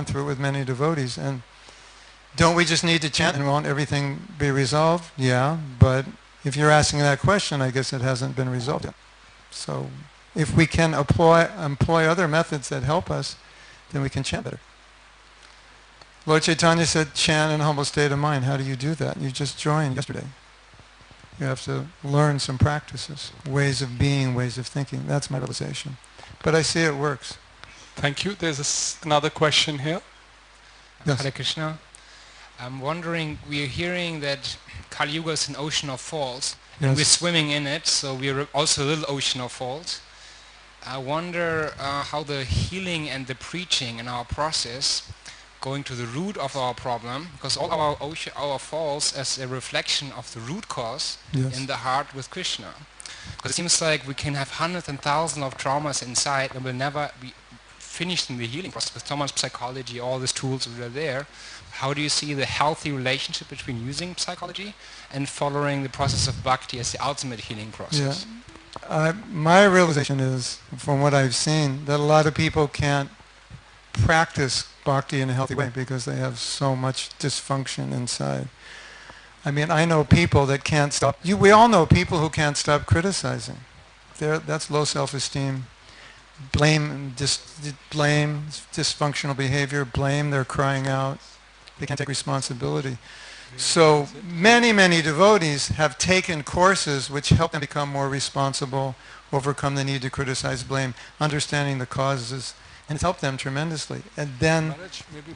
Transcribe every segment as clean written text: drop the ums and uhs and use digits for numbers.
through it with many devotees. And don't we just need to chant and won't everything be resolved? Yeah, but if you're asking that question, I guess it hasn't been resolved yet. So if we can employ other methods that help us, then we can chant better. Lord Chaitanya said, chant in a humble state of mind. How do you do that? You just joined yesterday. You have to learn some practices, ways of being, ways of thinking. That's my realization. But I see it works. Thank you. There's another question here. Yes. Hare Krishna. I'm wondering, we are hearing that Kali Yuga is an ocean of faults, and we're swimming in it, so we're also a little ocean of faults. I wonder how the healing and the preaching in our process, going to the root of our problem, because all our faults as a reflection of the root cause in the heart with Krishna. Because it seems like we can have hundreds and thousands of traumas inside and will never be finished in the healing process. With so much psychology, all these tools that are there. How do you see the healthy relationship between using psychology and following the process of bhakti as the ultimate healing process? Yeah. My realization is, from what I've seen, that a lot of people can't practice bhakti in a healthy way because they have so much dysfunction inside. I mean, I know people that can't stop. We all know people who can't stop criticizing. That's low self-esteem. Blame, dysfunctional behavior, blame, they're crying out. They can't take responsibility. So many devotees have taken courses which help them become more responsible, overcome the need to criticize, blame, understanding the causes, and it's helped them tremendously. And then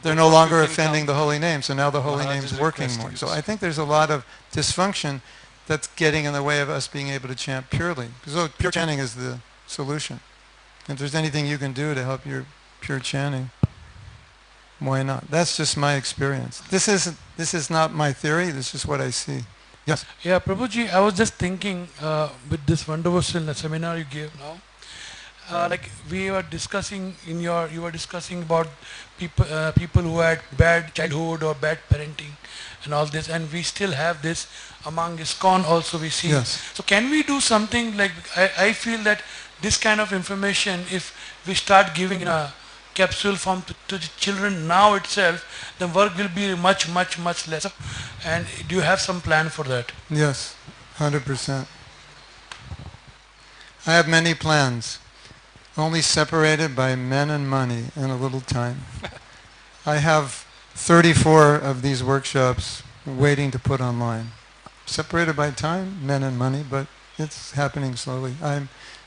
they're no longer offending the holy name, so now the holy name is working more. So I think there's a lot of dysfunction that's getting in the way of us being able to chant purely. Because pure chanting is the solution. If there's anything you can do to help your pure chanting, why not? That's just my experience. This is not my theory, this is what I see. Yes? Yeah, Prabhuji, I was just thinking with this wonderful seminar you gave now, like we were discussing you were discussing about people who had bad childhood or bad parenting and all this, and we still have this among ISKCON also we see. Yes. So can we do something like, I feel that this kind of information, if we start giving in a capsule form to the children now itself, the work will be much lesser. And do you have some plan for that? Yes, 100%. I have many plans, only separated by men and money and a little time. I have 34 of these workshops waiting to put online. Separated by time, men and money, but it's happening slowly.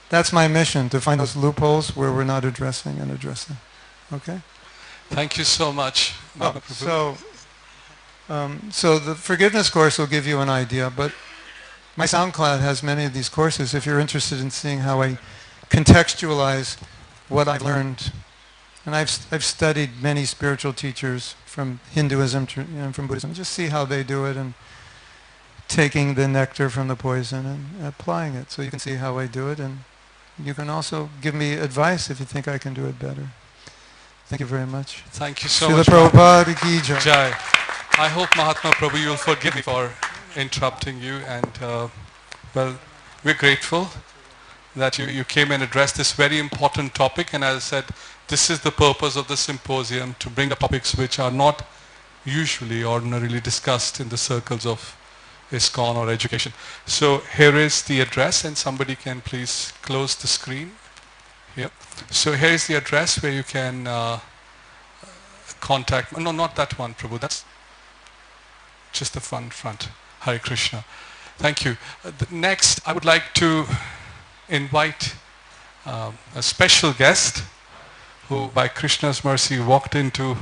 That's my mission, to find those loopholes where we're not addressing. Okay? Thank you so much. So the forgiveness course will give you an idea, but my SoundCloud has many of these courses if you're interested in seeing how I contextualize what I've learned. And I've studied many spiritual teachers from Hinduism and from Buddhism. Just see how they do it and taking the nectar from the poison and applying it. So you can see how I do it, and you can also give me advice if you think I can do it better. Thank you very much. Thank you so Srila much. Prabhupada ki jai. Jai. I hope Mahatma Prabhu you'll forgive me for interrupting you, and well, we're grateful that you came and addressed this very important topic, and as I said, this is the purpose of the symposium, to bring up topics which are not usually ordinarily discussed in the circles of ISKCON or education. So here is the address, and somebody can please close the screen. Yep. So here is the address where you can contact. No, not that one, Prabhu. That's just the front. Hare Krishna. Thank you. Next, I would like to invite a special guest who, by Krishna's mercy, walked into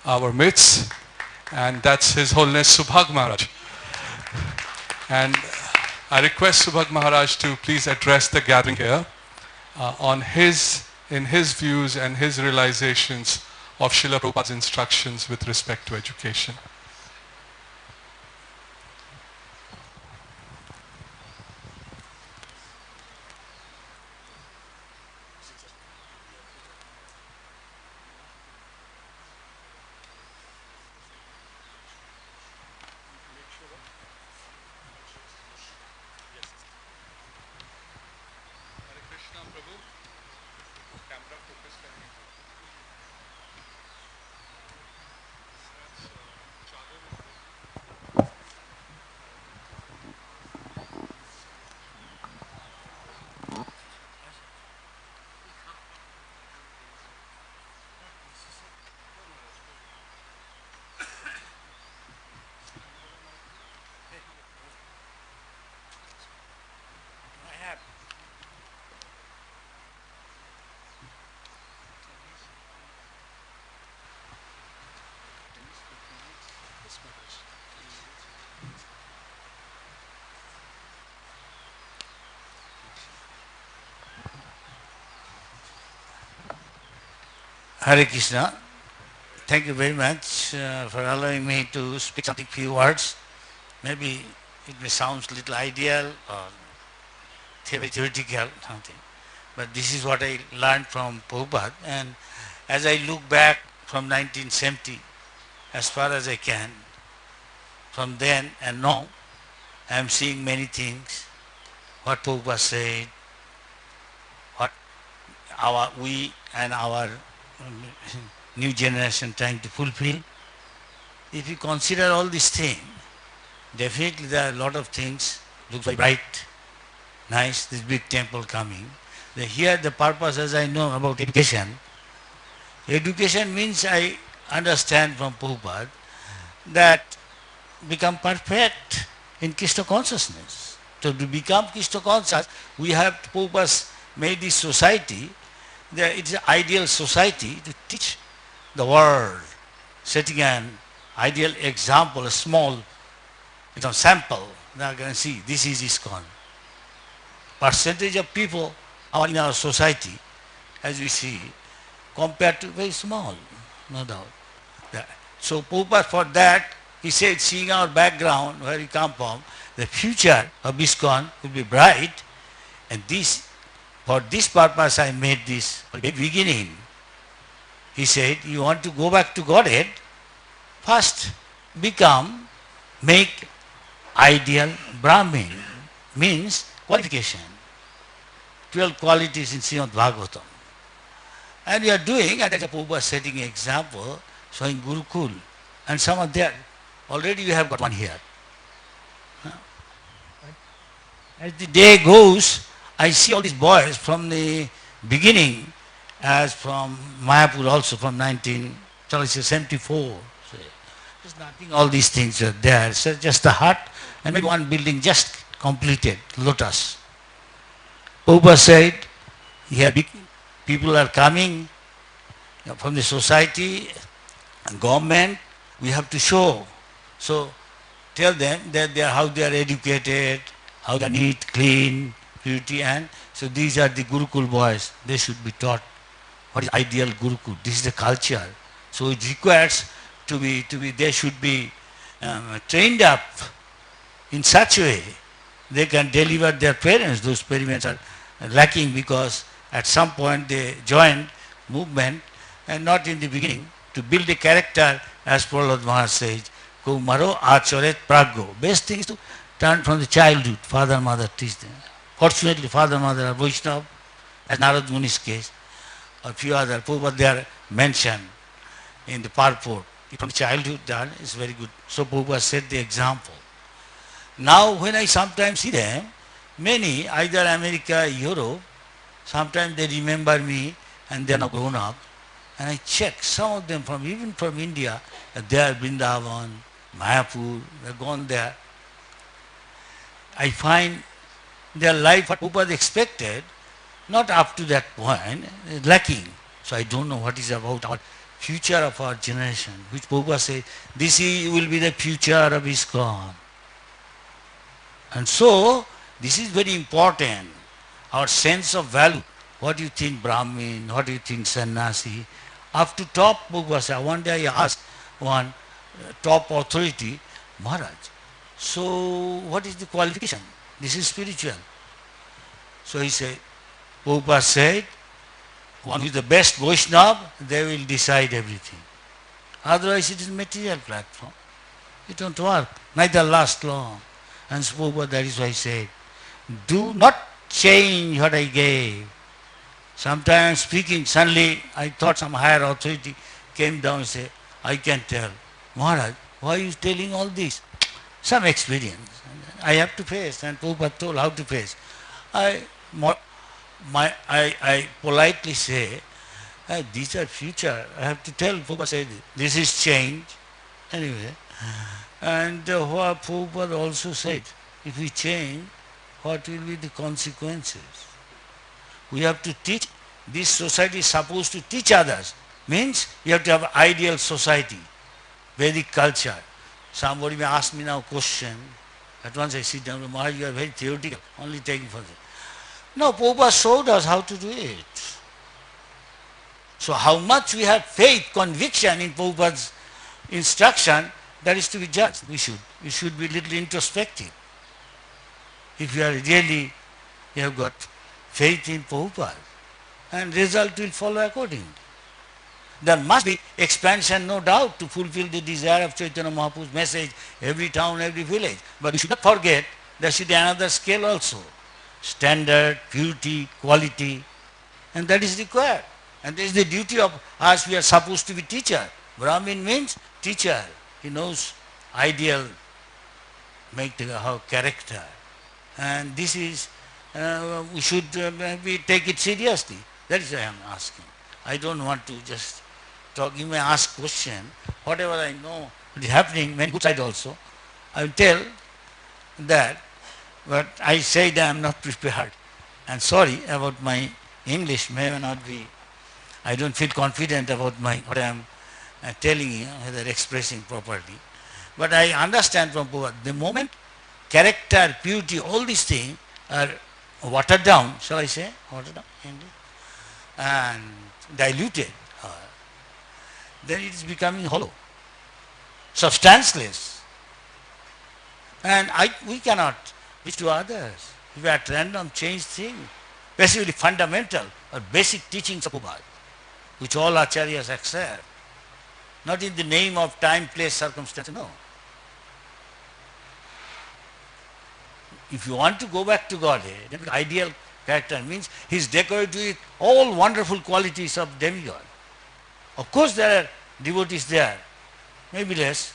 our midst, and that's His Holiness Subhag Maharaj. And I request Subhag Maharaj to please address the gathering here in his views and his realizations of Srila Prabhupada's instructions with respect to education. Hare Krishna. Thank you very much for allowing me to speak something few words. Maybe it may sound a little ideal or theoretical something, but this is what I learned from Prabhupada. And as I look back from 1970, as far as I can, from then and now, I am seeing many things. What Prabhupada said, what we and our new generation trying to fulfill. If you consider all these things, definitely there are a lot of things, look very bright, nice, this big temple coming. Here the purpose, as I know about education, education means I understand from Prabhupada that become perfect in Krishna consciousness. So to become Krishna conscious, we have, Prabhupada made this society, it's an ideal society to teach the world, setting an ideal example, a small sample. Now you can see this is ISKCON. Percentage of people are in our society, as we see, compared to very small, no doubt. So Prabhupada for that, he said, seeing our background, where we come from, the future of ISKCON will be bright, and this, for this purpose I made this from the beginning. He said, you want to go back to Godhead, first make ideal Brahmin, means qualification. 12 qualities in Srimad Bhagavatam. And we are doing, and Prabhupada setting an example, showing Gurukul, and some are there. Already we have got one here. As the day goes, I see all these boys from the beginning, as from Mayapur also, from 1974. There's nothing, all these things are there. So just the hut, and maybe one building just completed, Lotus. Prabhupada said, here people are coming from the society and government, we have to show. So tell them that how they are educated, how they are neat, clean, purity, and so these are the Gurukul boys. They should be taught what is ideal Gurukul. This is the culture. So it requires they should be trained up in such a way they can deliver their parents. Those parents are lacking because at some point they joined movement and not in the beginning to build a character, as Prahlad Maharaj says, Kumaro Acharet Praggo. Best thing is to turn from the childhood, father, mother teach them. Fortunately, father, mother are Vaishnava, as Narad Muni's case, a few other, Prabhupada they are mentioned in the purport. From childhood done is very good. So Prabhupada set the example. Now when I sometimes see them, many, either America, Europe, sometimes they remember me and they are now grown up. And I check some of them even from India, they are Vrindavan, Mayapur, they have gone there. I find their life, what Prabhupada expected, not up to that point, lacking. So I don't know what is about our future of our generation, which Prabhupada said, this will be the future of ISKCON. And so, this is very important, our sense of value. What do you think Brahmin, what do you think Sannyasi? Up to top Prabhupada said, one day I asked one top authority, Maharaj, so what is the qualification? This is spiritual. So he said, Prabhupada said, one who is the best Vaishnava, they will decide everything. Otherwise it is material platform. It don't work, neither last long. And Prabhupada, that is why I said, do not change what I gave. Sometimes speaking, suddenly I thought some higher authority came down and said, I can tell. Maharaj, why are you telling all this? Some experience. I have to face, and Prabhupada told how to face. I politely say, these are future. I have to tell Prabhupada, say, this is change. Anyway, and what Prabhupada also said, if we change, what will be the consequences? We have to teach, this society is supposed to teach others. Means you have to have ideal society, Vedic culture. Somebody may ask me now a question. At once I sit down, Maharaj, you are very theoretical, only taking for this. No, Prabhupada showed us how to do it. So how much we have faith, conviction in Prabhupada's instruction, that is to be judged. We should be little introspective. If you are really, you have got faith in Prabhupada, and result will follow accordingly. There must be expansion, no doubt, to fulfill the desire of Chaitanya Mahaprabhu's message, every town, every village. But we should not forget there should be another scale also. Standard, purity, quality, and that is required. And this is the duty of us. We are supposed to be teacher. Brahmin means teacher. He knows ideal, make how character. And this is, we should we take it seriously. That is why I am asking. I don't want to just talk. You may ask question. Whatever I know is happening, many good side also. I will tell that, but I said I am not prepared. And sorry about my English may not be, I don't feel confident about what I am telling you, whether expressing properly. But I understand from Prabhupada, the moment character, purity, all these things are watered down, shall I say, watered down, and diluted, then it is becoming hollow, substanceless. And we cannot reach to others. We are at random change things, basically fundamental or basic teachings of Prabhupada, which all acharyas accept. Not in the name of time, place, circumstance, no. If you want to go back to Godhead, then the ideal character means he is decorated with all wonderful qualities of demigod. Of course there are devotees there, maybe less,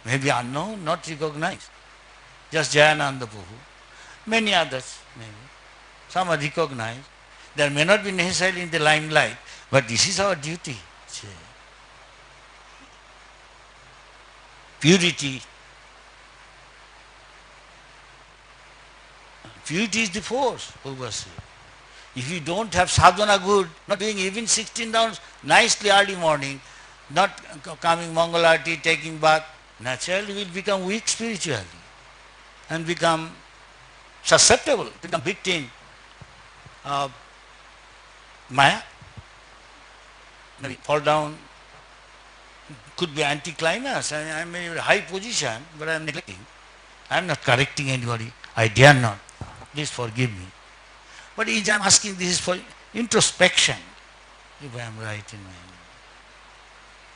maybe unknown, not recognized. Just Jayananda Prabhu. Many others, maybe. Some are recognized. There may not be necessarily in the limelight, but this is our duty. Purity. Purity is the force, Prabhupada said. If you don't have sadhana good, not doing even 16 rounds nicely early morning, not coming Mangalarti, taking bath, naturally will become weak spiritually and become susceptible, become victim of Maya. Maybe fall down, could be anticlimax. I am in a high position, but I am neglecting. I am not correcting anybody. I dare not. Please forgive me. But I am asking, this is for introspection, if I am right in my mind.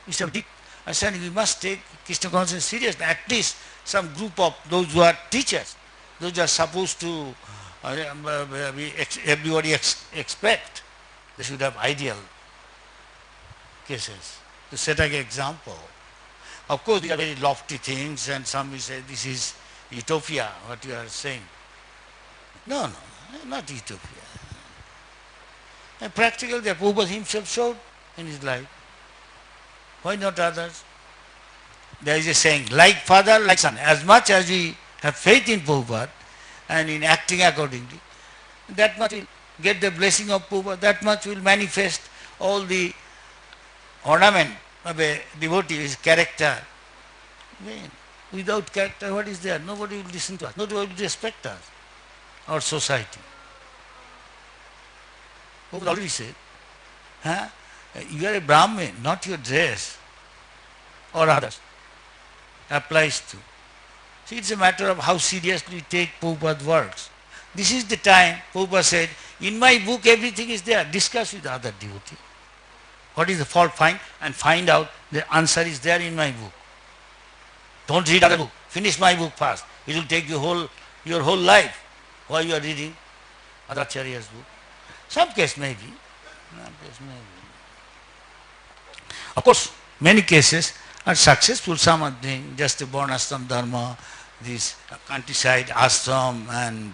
It's a deep understanding. We must take Krishna consciousness seriously. At least some group of those who are teachers, those who are supposed to everybody expect. They should have ideal cases. To set an example. Of course, these are very lofty things, and some will say this is utopia, what you are saying. No, not utopia. And practical, the Prabhupada himself showed in his life. Why not others? There is a saying, like father, like son. As much as we have faith in Prabhupada and in acting accordingly, that much will get the blessing of Prabhupada, that much will manifest all the ornament of a devotee, his character. Without character, what is there? Nobody will listen to us. Nobody will respect us, our society. Prabhupada already said, you are a Brahmin, not your dress or others. Applies to. See, it's a matter of how seriously we take Prabhupada's words. This is the time Prabhupada said, in my book everything is there. Discuss with other devotees. What is the fault? Find out the answer is there in my book. Don't read other book. Finish my book first. It will take your whole life while you are reading other Acharya's book. Some case maybe. Of course, many cases are successful. Some are doing just a born ashram dharma, this countryside ashram, and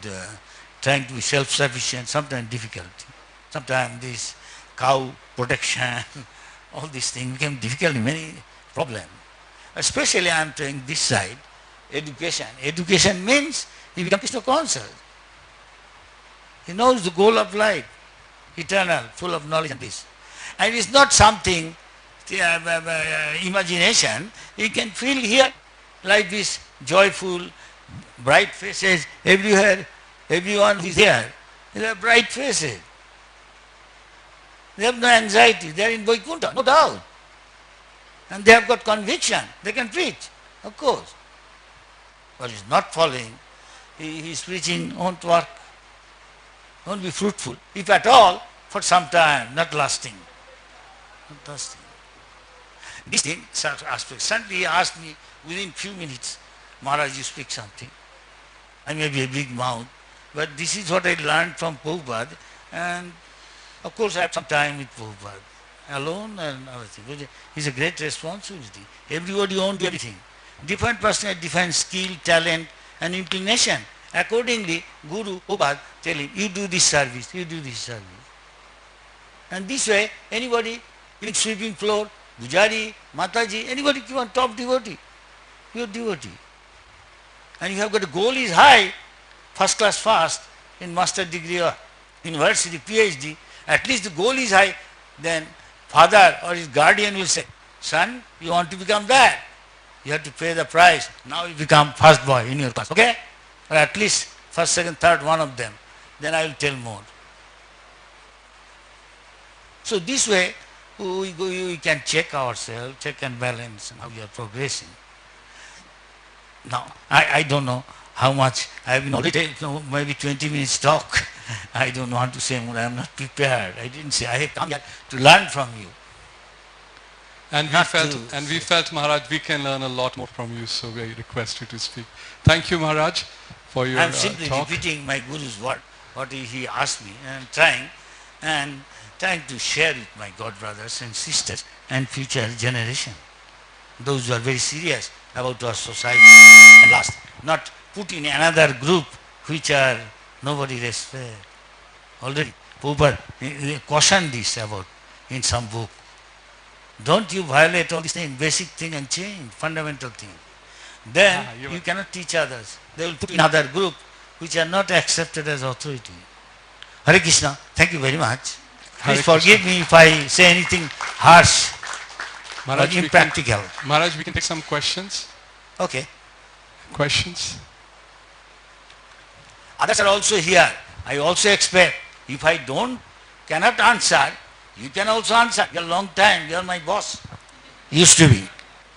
trying to be self-sufficient. Sometimes difficulty. Sometimes this cow protection, all these things became difficult in many problems. Especially I am saying this side, education. Education means he becomes Krishna conscious. He knows the goal of life, eternal, full of knowledge and this. And it is not something, imagination. He can feel here like this joyful, bright faces everywhere. Everyone who is here, they have bright faces. They have no anxiety. They are in Vaikuntha, no doubt. And they have got conviction. They can preach, of course. But he is not following. His preaching won't work, won't be fruitful. If at all, for some time, not lasting. Not lasting. This thing, such aspect. Suddenly he asked me within few minutes, Maharaj, you speak something. I may be a big mouth, but this is what I learned from Prabhupada, and of course I have some time with Prabhupada, alone and everything. It's a great responsibility. Everybody owns everything. Different person has different skill, talent and inclination. Accordingly, Guru, Prabhupada tell him, you do this service, you do this service. And this way, anybody, in sweeping floor, Pujari, Mataji, anybody you want top devotee, you are devotee. And you have got a goal is high, first class fast, in master degree or university, PhD, at least the goal is high, then father or his guardian will say, son, you want to become that, you have to pay the price. Now you become first boy in your class, okay? Or at least first, second, third, one of them. Then I will tell more. So this way, we can check ourselves, check and balance how we are progressing. Now, I don't know how much, I have been already maybe 20 minutes talk. I don't want to say more, I am not prepared. I didn't say, I have come here to learn from you. And we felt, Maharaj, we can learn a lot more from you, so we request you to speak. Thank you, Maharaj, for your I am simply talk. repeating my Guru's word, what he asked me, and trying to share with my god brothers and sisters and future generation, those who are very serious about our society and last, not put in another group which are nobody respect. Already Prabhupada cautioned this about in some book. Don't you violate all these things, basic thing and change, fundamental thing. Then you cannot teach others. They will put in another group which are not accepted as authority. Hare Krishna, thank you very much. Hare Please forgive me if I say anything harsh or impractical. Maharaj, we can take some questions. Okay. Questions? Others are also here. I also expect, if I cannot answer, you can also answer. You are a long time, you are my boss. Used to be.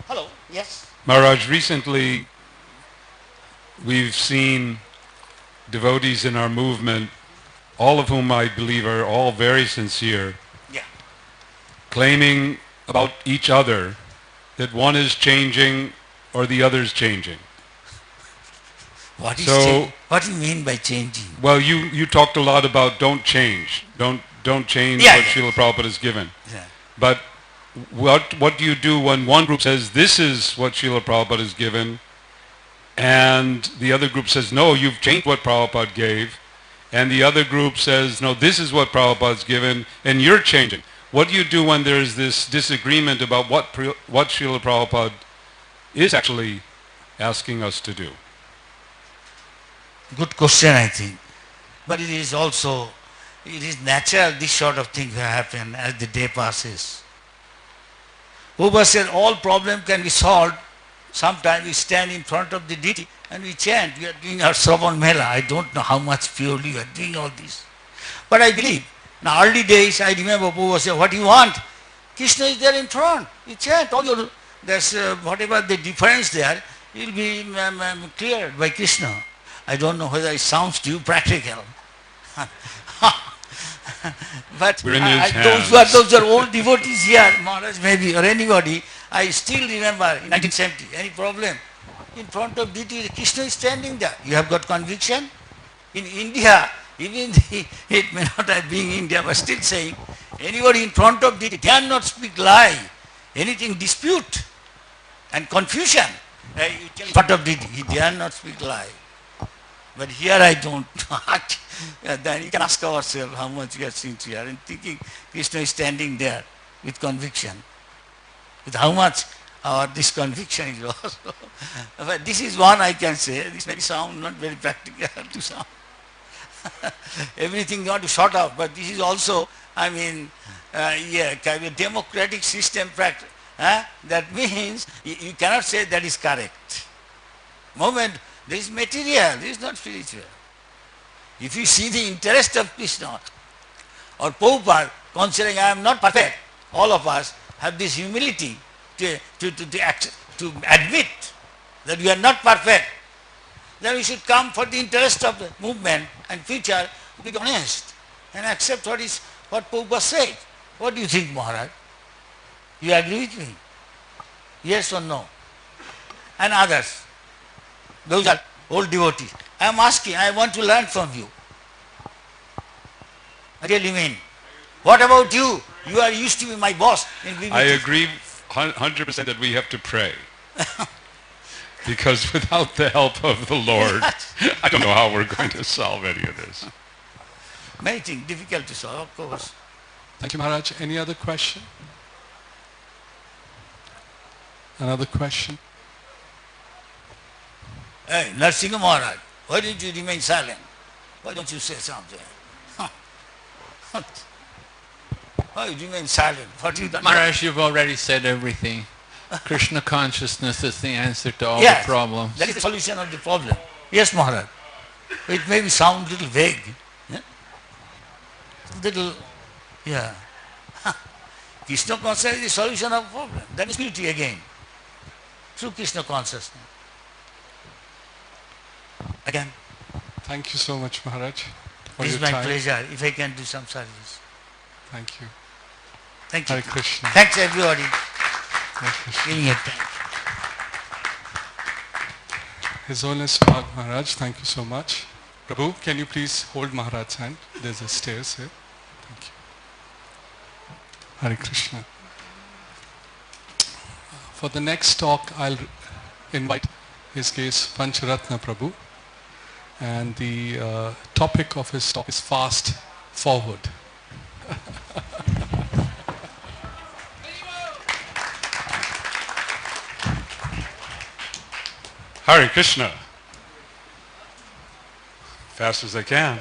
Hello, yes. Maharaj, recently we've seen devotees in our movement, all of whom I believe are all very sincere, Yeah. claiming about each other that one is changing or the other is changing. What is So- change? What do you mean by changing? Well, you talked a lot about don't change, don't change Yeah, what yeah. Srila Prabhupada has given. Yeah. But what do you do when one group says this is what Srila Prabhupada has given, and the other group says no, you've changed what Prabhupada gave, and the other group says no, this is what Prabhupada's given, and you're changing. What do you do when there's this disagreement about what Srila Prabhupada is actually asking us to do? Good question, I think. But it is also, it is natural this sort of thing will happen as the day passes. Prabhupada said all problem can be solved. Sometimes we stand in front of the deity and we chant. We are doing our Shravan Mela. I don't know how much purely we are doing all this. But I believe, in early days, I remember Prabhupada said, what do you want? Krishna is there in front. You chant. All your, there's whatever the difference there, will be cleared by Krishna. I don't know whether it sounds to you practical. But We're in his hands. those are old devotees here, Maharaj maybe, or anybody. I still remember in 1970, any problem, in front of deity, Krishna is standing there. You have got conviction? In India, even it may not have been India, but still saying, anybody in front of deity cannot speak lie. Anything dispute and confusion, in front of deity, he dare not speak lie. But here I don't. Then you can ask ourselves how much we are sincere and thinking Krishna is standing there with conviction. With how much this conviction is also. But this is one I can say. This may sound not very practical to sound. Everything you want to sort out. But this is also, I mean, kind of a democratic system practice. That means you cannot say that is correct. Moment, this is material, this is not spiritual. If you see the interest of Krishna or Prabhupada, considering I am not perfect, all of us have this humility to admit that we are not perfect, then we should come for the interest of the movement and future, be honest and accept what Prabhupada said. What do you think, Maharaj? You agree with me? Yes or no? And others, those are old devotees. I am asking, I want to learn from you. I really mean. What about you? You are used to be my boss in BBT. I agree 100% that we have to pray. Because without the help of the Lord, I don't know how we're going to solve any of this. Many things difficult to solve, of course. Thank you, Maharaj. Any other question? Another question? Hey, Narsinga Maharaj, why did you remain silent? Why don't you say something? Why you remain silent? What you done? Maharaj, you've already said everything. Krishna consciousness is the answer to all Yes, the problems. that is the solution of the problem. Yes, Maharaj. It may sound a little vague. Yeah? Little, yeah. Krishna consciousness is the solution of the problem. That is beauty again. Through Krishna consciousness. Again, Thank you so much, Maharaj, for it your is my time. pleasure if I can do some service. Thank you. Thank you. Hare Krishna. Thanks everybody. Hare Krishna. Giving it time. His Holiness Bhag Maharaj, thank you so much. Prabhu, can you please hold Maharaj's hand? There's a stairs here. Thank you. Hare Krishna. For the next talk, I'll invite His Grace Pancharatna Prabhu. And the topic of his talk is fast forward. Hare Krishna. Fast as I can.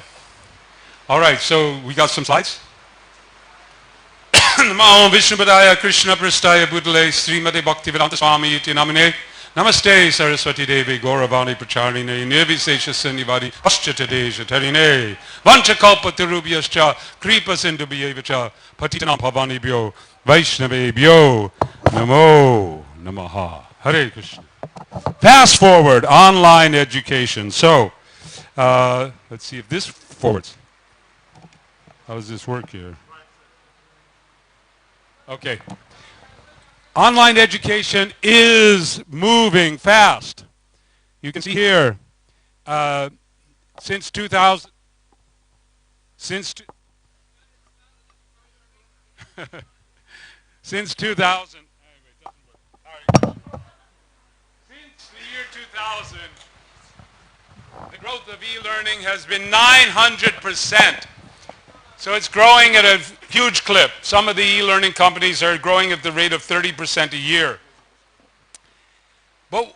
All right, so we got some slides. Namo Vishnupadaya Krishna Prastaya Buddhale Srimati Bhaktivedanta Swami Iti Namine Namaste Saraswati Devi Gauravani Pracharine Nirvisesha Sanivadi Paschata Deja Tarine Vanchakalpa Tirubhyascha Kripa Sindubhyevacha Patitanam Pavanibhyo Vaishnavebhyo Namo Namaha. Hare Krishna. Fast forward, online education. So, let's see if this forwards. How does this work here? Okay. Online education is moving fast. You can see here, since 2000, since 2000, since the year 2000, the growth of e-learning has been 900%. So it's growing at a huge clip. Some of the e-learning companies are growing at the rate of 30% a year. But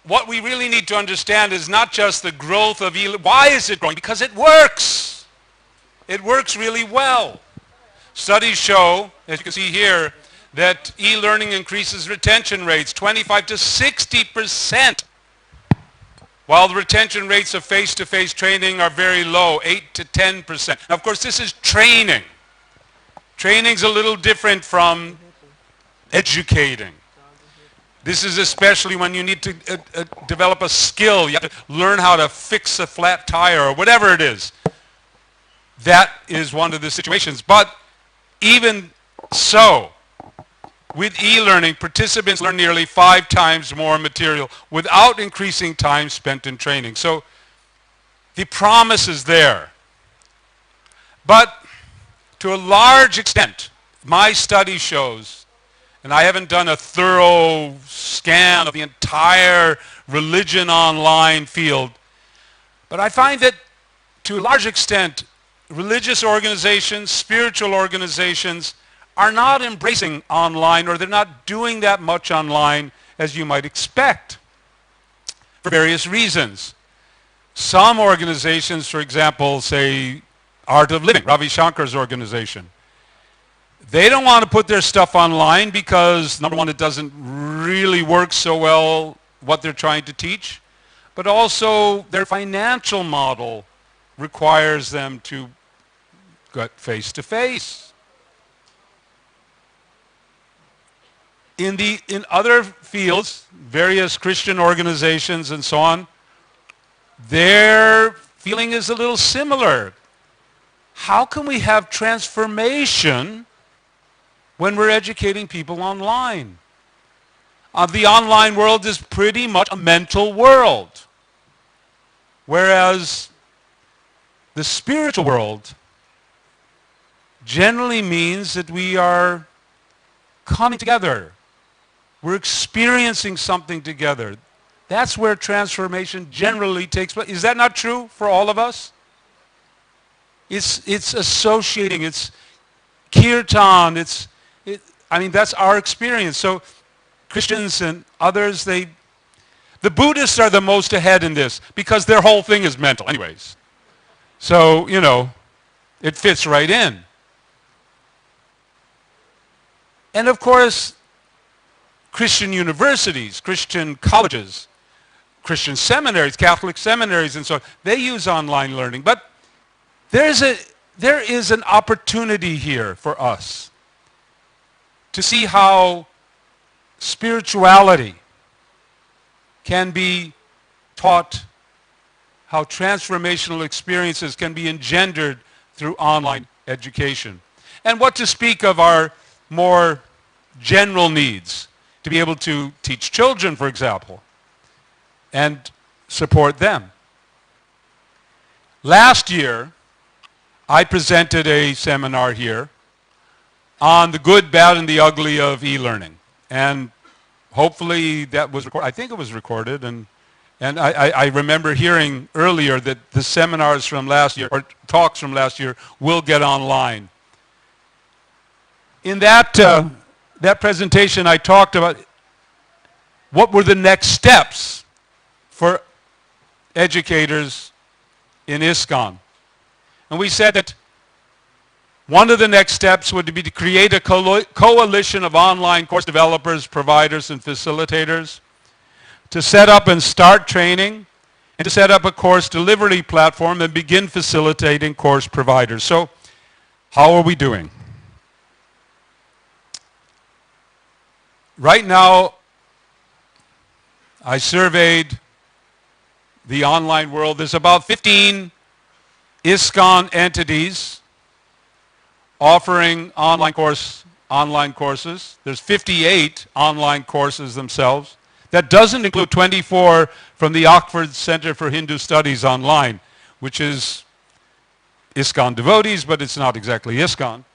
what we really need to understand is not just the growth of e-learning. Why is it growing? Because it works. It works really well. Studies show, as you can see here, that e-learning increases retention rates 25 to 60%. While the retention rates of face-to-face training are very low, 8 to 10%. Now, of course, this is training. Training's a little different from educating. This is especially when you need to develop a skill. You have to learn how to fix a flat tire or whatever it is. That is one of the situations. But even so, with e-learning, participants learn nearly 5 times more material without increasing time spent in training. So the promise is there. But to a large extent, my study shows, and I haven't done a thorough scan of the entire religion online field, but I find that to a large extent, religious organizations, spiritual organizations, are not embracing online, or they're not doing that much online as you might expect for various reasons. Some organizations, for example, say Art of Living, Ravi Shankar's organization, they don't want to put their stuff online because, number one, it doesn't really work so well what they're trying to teach, but also their financial model requires them to get face-to-face. in other fields, various Christian organizations and so on, their feeling is a little similar. How can we have transformation when we're educating people online? The online world is pretty much a mental world, whereas the spiritual world generally means that we are coming together. We're experiencing something together. That's where transformation generally takes place. Is that not true for all of us? It's associating, it's kirtan, I mean, that's our experience. So Christians and others, the Buddhists are the most ahead in this because their whole thing is mental anyways. So, you know, it fits right in. And of course, Christian universities, Christian colleges, Christian seminaries, Catholic seminaries and so on, they use online learning. But there is an opportunity here for us to see how spirituality can be taught, how transformational experiences can be engendered through online education. And what to speak of our more general needs, to be able to teach children, for example, and support them. Last year, I presented a seminar here on the good, bad, and the ugly of e-learning. And hopefully that was recorded. I think it was recorded. And I remember hearing earlier that the seminars from last year, or talks from last year, will get online. In that presentation, I talked about what were the next steps for educators in ISKCON. And we said that one of the next steps would be to create a coalition of online course developers, providers, and facilitators, to set up and start training, and to set up a course delivery platform and begin facilitating course providers. So how are we doing? Right now, I surveyed the online world. There's about 15 ISKCON entities offering online courses. There's 58 online courses themselves. That doesn't include 24 from the Oxford Center for Hindu Studies online, which is ISKCON devotees, but it's not exactly ISKCON.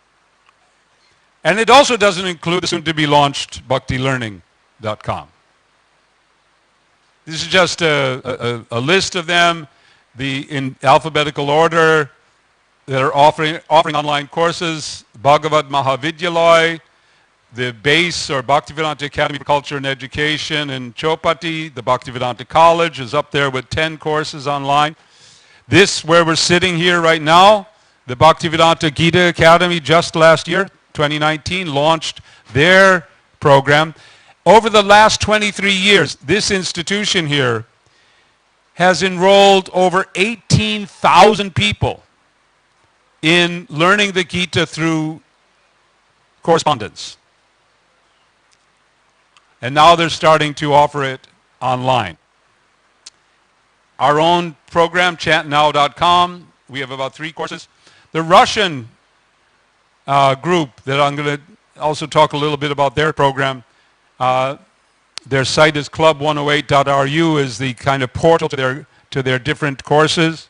And it also doesn't include the soon-to-be-launched bhaktilearning.com. This is just a list of them, in alphabetical order, that are offering online courses: Bhagavad Mahavidyalaya, the BASE, or Bhaktivedanta Academy for Culture and Education in Chopati. The Bhaktivedanta College is up there with 10 courses online. This, where we're sitting here right now, the Bhaktivedanta Gita Academy, just last year, 2019, launched their program. Over the last 23 years, this institution here has enrolled over 18,000 people in learning the Gita through correspondence. And now they're starting to offer it online. Our own program, chantnow.com, we have about 3 courses. The Russian group that I'm going to also talk a little bit about their program, their site is club108.ru, is the kind of portal to their different courses.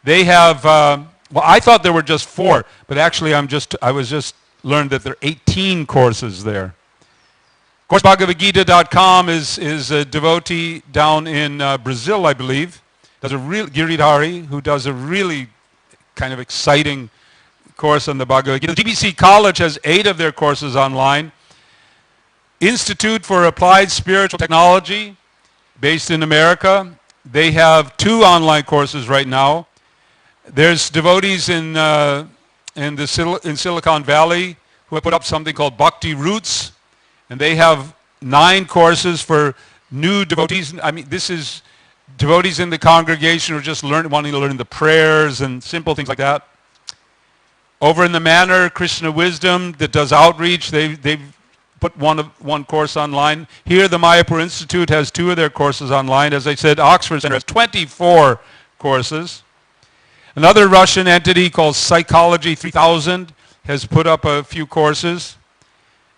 They have, well, I thought there were just 4, but actually I was just learned that there are 18 courses there. Of course, BhagavadGita.com is a devotee down in Brazil, I believe, Giridhari, who does a really kind of exciting course on the Bhagavad Gita. The GBC College has 8 of their courses online. Institute for Applied Spiritual Technology, based in America, they have 2 online courses right now. There's devotees in Silicon Valley who have put up something called Bhakti Roots, and they have 9 courses for new devotees. I mean, this is devotees in the congregation who are just wanting to learn the prayers and simple things like that. Over in the Manor, Krishna Wisdom, that does outreach, they've put one course online. Here, the Mayapur Institute has 2 of their courses online. As I said, Oxford Center has 24 courses. Another Russian entity called Psychology 3000 has put up a few courses.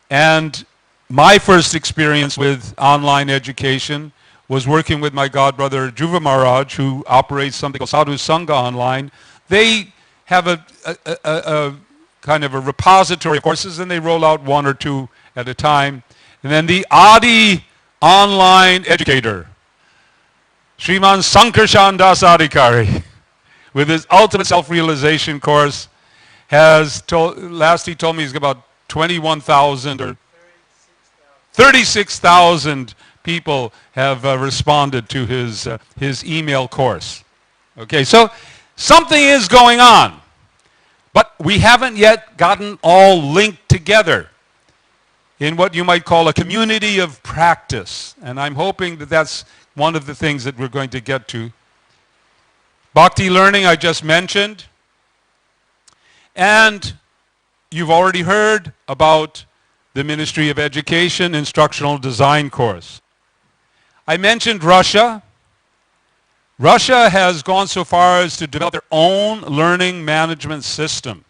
And my first experience with online education was working with my godbrother Dhruva Maharaj, who operates something called Sadhu Sangha Online. They have a kind of a repository of courses, and they roll out 1 or 2 at a time. And then the Adi Online Educator, Sriman Sankarshan Das Adhikari, with his Ultimate Self-Realization course, last he told me he's about 21,000 or 36,000 people have responded to his email course. Okay, so something is going on, but we haven't yet gotten all linked together in what you might call a community of practice, and I'm hoping that that's one of the things that we're going to get to. Bhakti learning I just mentioned, and you've already heard about the Ministry of Education Instructional Design course. I mentioned Russia. Russia has gone so far as to develop their own learning management system.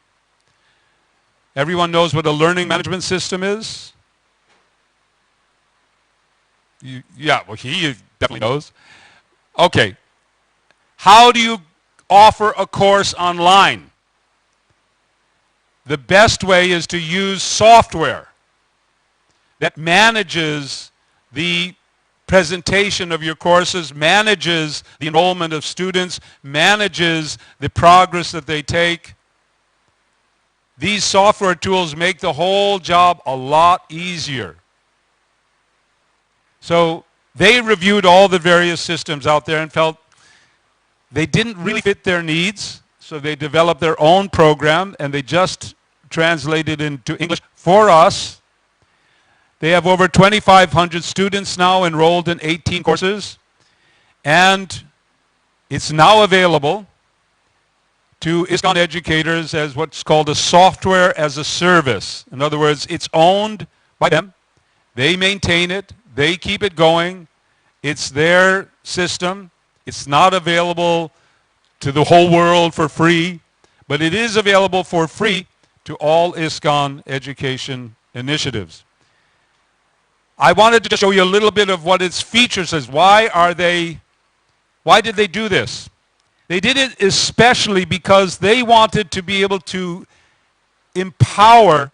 Everyone knows what a learning management system is? Yeah, well, he definitely knows. Okay. How do you offer a course online? The best way is to use software that manages the presentation of your courses, manages the enrollment of students, manages the progress that they take. These software tools make the whole job a lot easier. So they reviewed all the various systems out there and felt they didn't really fit their needs, so they developed their own program, and they just translated into English for us. They have over 2,500 students now enrolled in 18 courses, and it's now available to ISKCON educators as what's called a software as a service. In other words, it's owned by them. They maintain it. They keep it going. It's their system. It's not available to the whole world for free, but it is available for free to all ISKCON education initiatives. I wanted to show you a little bit of what its features is. Why did they do this? They did it especially because they wanted to be able to empower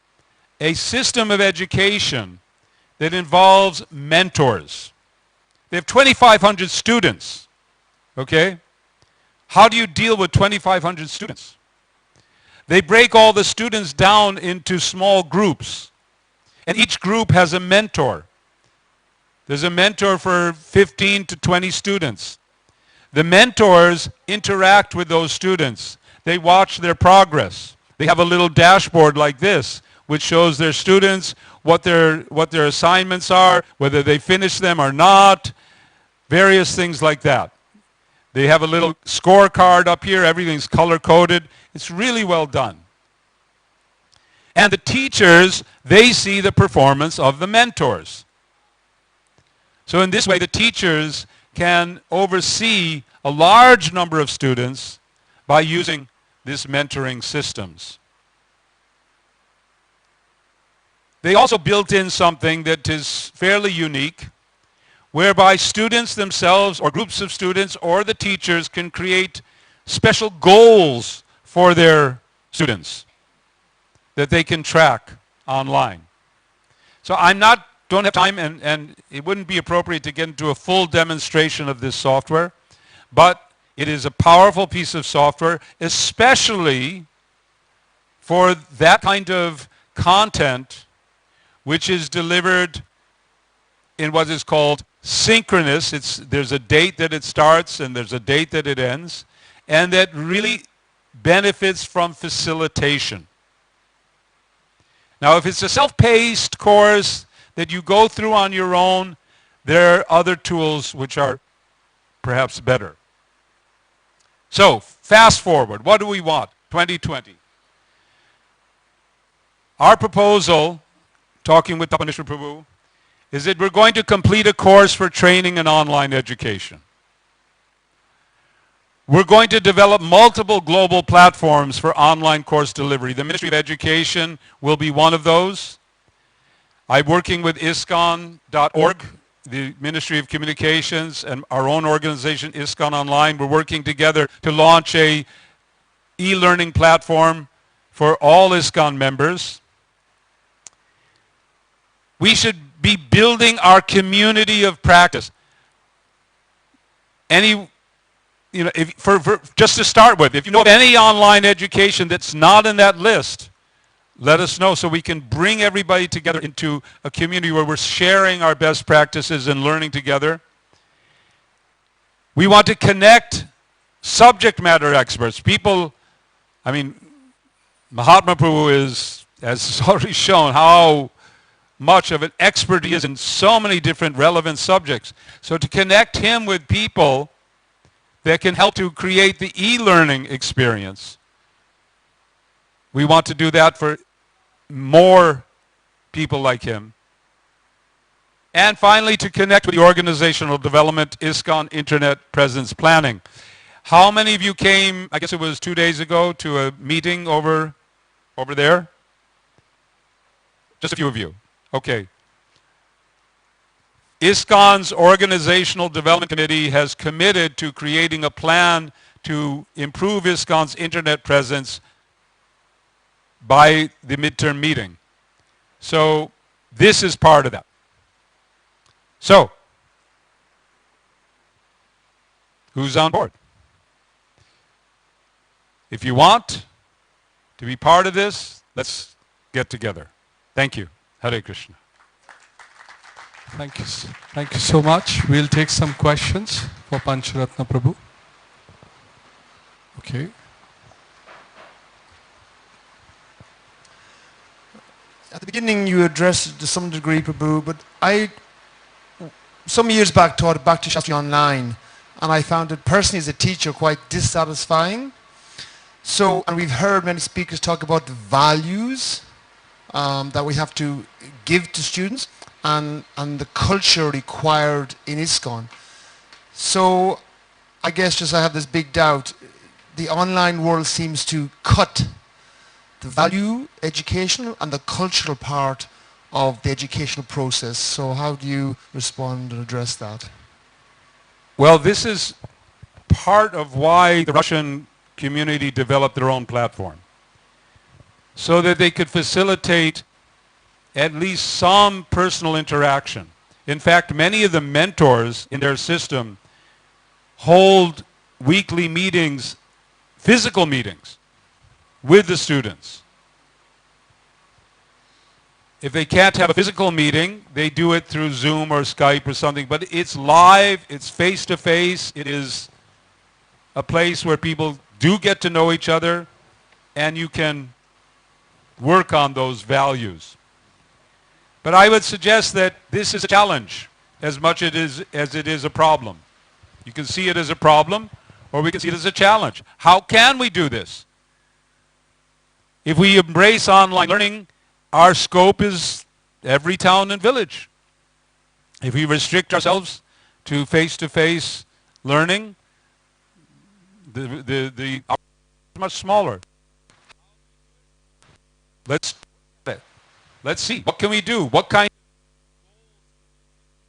a system of education that involves mentors. They have 2,500 students, okay? How do you deal with 2,500 students? They break all the students down into small groups, and each group has a mentor. There's a mentor for 15 to 20 students. The mentors interact with those students. They watch their progress. They have a little dashboard like this, which shows their students what their assignments are, whether they finish them or not, various things like that. They have a little scorecard up here. Everything's color-coded. It's really well done. And the teachers, they see the performance of the mentors. So in this way, the teachers can oversee a large number of students by using these mentoring systems. They also built in something that is fairly unique, whereby students themselves or groups of students or the teachers can create special goals for their students that they can track online. So don't have time, and it wouldn't be appropriate to get into a full demonstration of this software, but it is a powerful piece of software, especially for that kind of content which is delivered in what is called synchronous. There's a date that it starts and there's a date that it ends, and that really benefits from facilitation. Now, if it's a self-paced course that you go through on your own, there are other tools which are perhaps better. So, fast forward. What do we want? 2020. Our proposal talking with Tapaniswar Prabhu, is that we're going to complete a course for training in online education. We're going to develop multiple global platforms for online course delivery. The Ministry of Education will be one of those. I'm working with ISKCON.org, the Ministry of Communications, and our own organization, ISKCON Online. We're working together to launch a e-learning platform for all ISKCON members. We should be building our community of practice. Just to start with, if you know of any online education that's not in that list, let us know so we can bring everybody together into a community where we're sharing our best practices and learning together. We want to connect subject matter experts. People, Mahatma Prabhu has already shown how much of an expert he is in so many different relevant subjects. So to connect him with people that can help to create the e-learning experience, we want to do that for more people like him. And finally, to connect with the organizational development, ISKCON Internet Presence Planning. How many of you came, I guess it was 2 days ago, to a meeting over there? Just a few of you. Okay. ISKCON's Organizational Development Committee has committed to creating a plan to improve ISKCON's internet presence by the midterm meeting. So this is part of that. So, who's on board? If you want to be part of this, let's get together. Thank you. Hare Krishna. Thank you. Thank you so much. We'll take some questions for Pancharatna Prabhu. Okay. At the beginning you addressed it to some degree, Prabhu, but I, some years back, taught Bhakti Shastri online, and I found it personally as a teacher quite dissatisfying. So, and we've heard many speakers talk about the values that we have to give to students and the culture required in ISKCON. So, I guess just I have this big doubt. The online world seems to cut the value, educational, and the cultural part of the educational process. So how do you respond and address that? Well, this is part of why the Russian community developed their own platform, so that they could facilitate at least some personal interaction. In fact, many of the mentors in their system hold weekly meetings, physical meetings, with the students. If they can't have a physical meeting, they do it through Zoom or Skype or something, but it's live, it's face-to-face, it is a place where people do get to know each other, and you can work on those values. But I would suggest that this is a challenge as much as it is a problem. You can see it as a problem, or we can see it as a challenge. How can we do this? If we embrace online learning, our scope is every town and village. If we restrict ourselves to face-to-face learning, the opportunity is much smaller. Let's see. What can we do? What kind of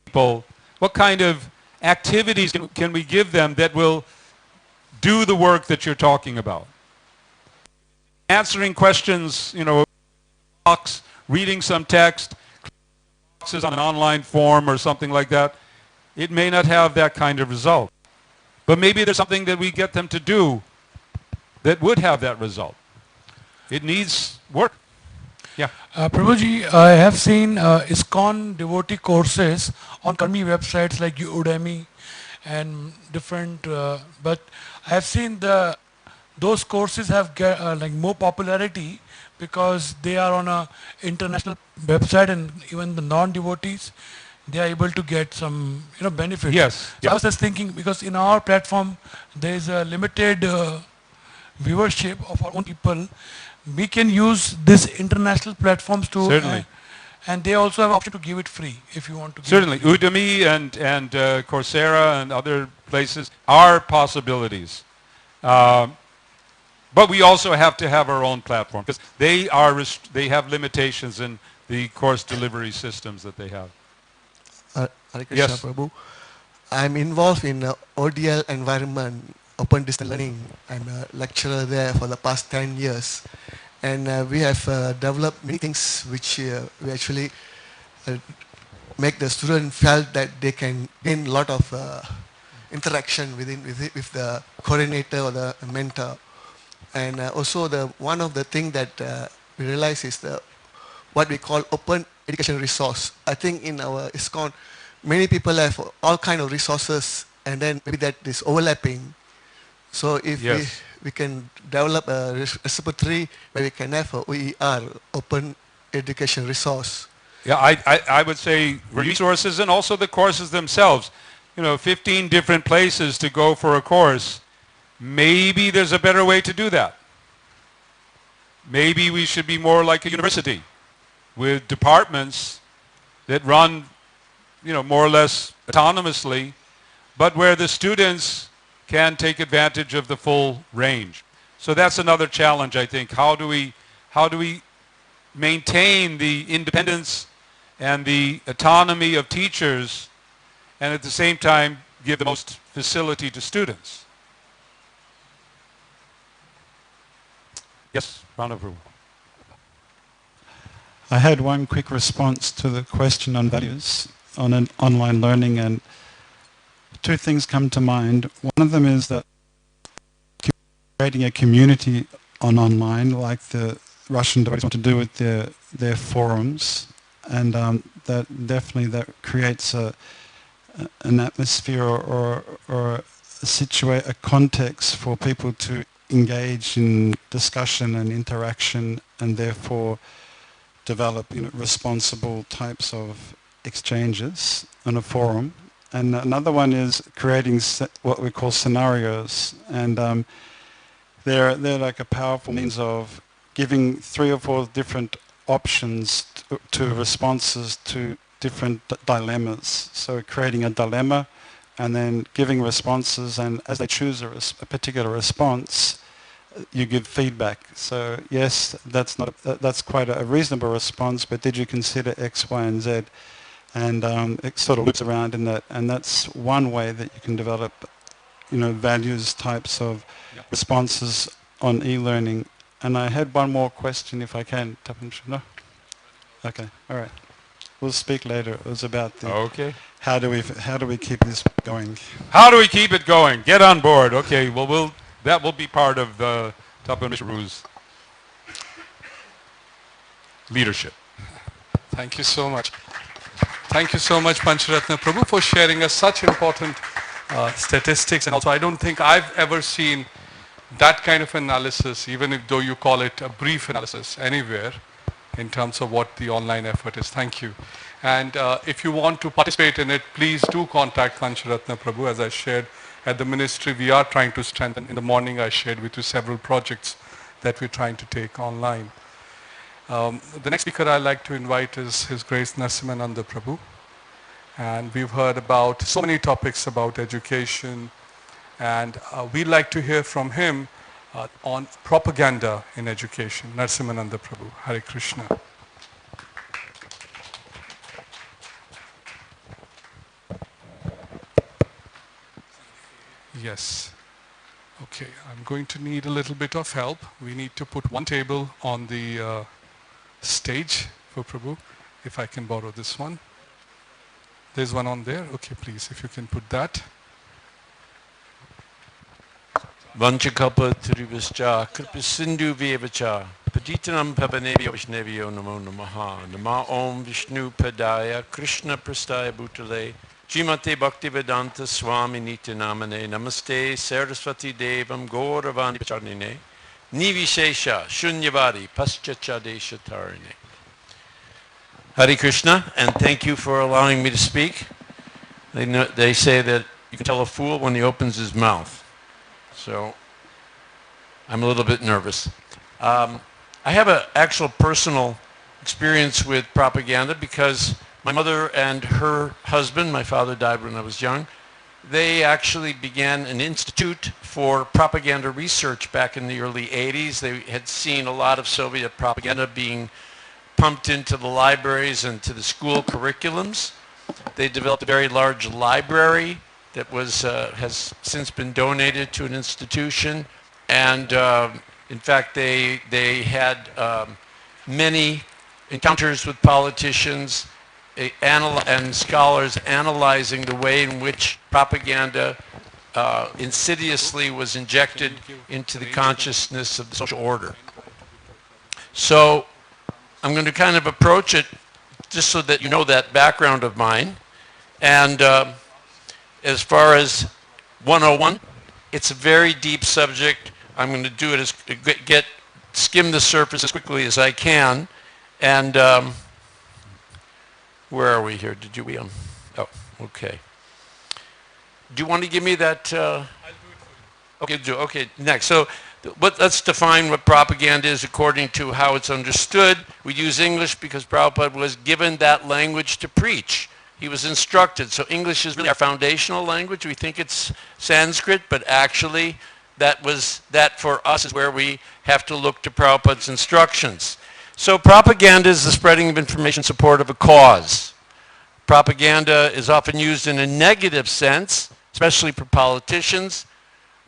people, what kind of activities can we give them that will do the work that you're talking about? Answering questions, box, reading some text, boxes on an online form or something like that, it may not have that kind of result. But maybe there's something that we get them to do that would have that result. It needs work. Yeah. Prabhuji, I have seen ISKCON devotee courses on Karmi websites like Udemy and different, but I have seen those courses have like more popularity because they are on a international website, and even the non-devotees, they are able to get some benefits. Yes. So I was just thinking, because in our platform there is a limited viewership of our own people, we can use these international platforms to Certainly. and they also have option to give it free if you want to. Certainly, Udemy and Coursera and other places are possibilities. But we also have to have our own platform because they have limitations in the course delivery systems that they have. Hare Krishna, Yes. Prabhu. I'm involved in ODL environment, open distance learning. I'm a lecturer there for the past 10 years. And we have developed many things which we actually make the student felt that they can gain a lot of interaction with the coordinator or the mentor. And also one of the things that we realize is what we call open education resource. I think in our ISKCON, many people have all kind of resources, and then maybe that is overlapping. So if Yes. we can develop a repository where we can have a OER, open education resource. Yeah, I would say resources and also the courses themselves. 15 different places to go for a course. Maybe there's a better way to do that. Maybe we should be more like a university with departments that run, more or less autonomously, but where the students can take advantage of the full range. So that's another challenge, I think. How do we maintain the independence and the autonomy of teachers and at the same time give the most facility to students? Yes, round of applause. I had one quick response to the question on values on an online learning, and two things come to mind. One of them is that creating a community on online, like the Russian devotees want to do with their forums, and that definitely creates an atmosphere or a context for people to engage in discussion and interaction, and therefore develop responsible types of exchanges on a forum. And another one is creating what we call scenarios, and they're like a powerful means of giving 3 or 4 different options to responses to different dilemmas. So creating a dilemma and then giving responses, and as they choose a particular response, you give feedback. So yes, that's quite a reasonable response, but did you consider X, Y, and Z? And it sort of loops around in that, and that's one way that you can develop, values types of responses on e-learning. And I had one more question, if I can. No? Okay, all right. We'll speak later. It was about how do we keep this going? How do we keep it going? Get on board. Okay, well, that will be part of the Tapan Vishwaru's leadership. Thank you so much. Thank you so much, Pancharatna Prabhu, for sharing us such important statistics. And also, I don't think I've ever seen that kind of analysis, even though you call it a brief analysis, anywhere in terms of what the online effort is. Thank you. And if you want to participate in it, please do contact Pancharatna Prabhu. As I shared at the ministry, we are trying to strengthen. In the morning, I shared with you several projects that we're trying to take online. The next speaker I'd like to invite is His Grace Narasimhananda Prabhu. And we've heard about so many topics about education, and we'd like to hear from him on propaganda in education. Narasimhananda Prabhu, Hare Krishna. Yes. Okay, I'm going to need a little bit of help. We need to put one table on the stage for Prabhu. If I can borrow this one. There's one on there. Okay, please, if you can put that. Vanchakalpa Tirivascha Kripa Sindhu Vyevacha Patitanam Pavanebhyo Vishnevyo Namo Namaha Nama Om Vishnu Padaya Krishna Prastaya Bhutale Srimate Bhaktivedanta Swami Nityanamane Namaste Saraswati Devam Gauravani Pacharnine Nivishesha Shunyavadi Paschachadesha Tarine. Hare Krishna, and thank you for allowing me to speak. They say that you can tell a fool when he opens his mouth. So I'm a little bit nervous. I have an actual personal experience with propaganda because my mother and her husband, my father died when I was young, they actually began an institute for propaganda research back in the early 80s. They had seen a lot of Soviet propaganda being pumped into the libraries and to the school curriculums. They developed a very large library that was has since been donated to an institution, and in fact they had many encounters with politicians and scholars analyzing the way in which propaganda insidiously was injected into the consciousness of the social order. So I'm going to kind of approach it just so that you know that background of mine. And as far as 101, it's a very deep subject. I'm going to do it skim the surface as quickly as I can. And where are we here? Oh, okay. Do you want to give me that? I'll do it for you. Okay, next. So let's define what propaganda is according to how it's understood. We use English because Prabhupada was given that language to preach. He was instructed. So English is really our foundational language. We think it's Sanskrit, but actually that for us is where we have to look to Prabhupada's instructions. So propaganda is the spreading of information in support of a cause. Propaganda is often used in a negative sense, especially for politicians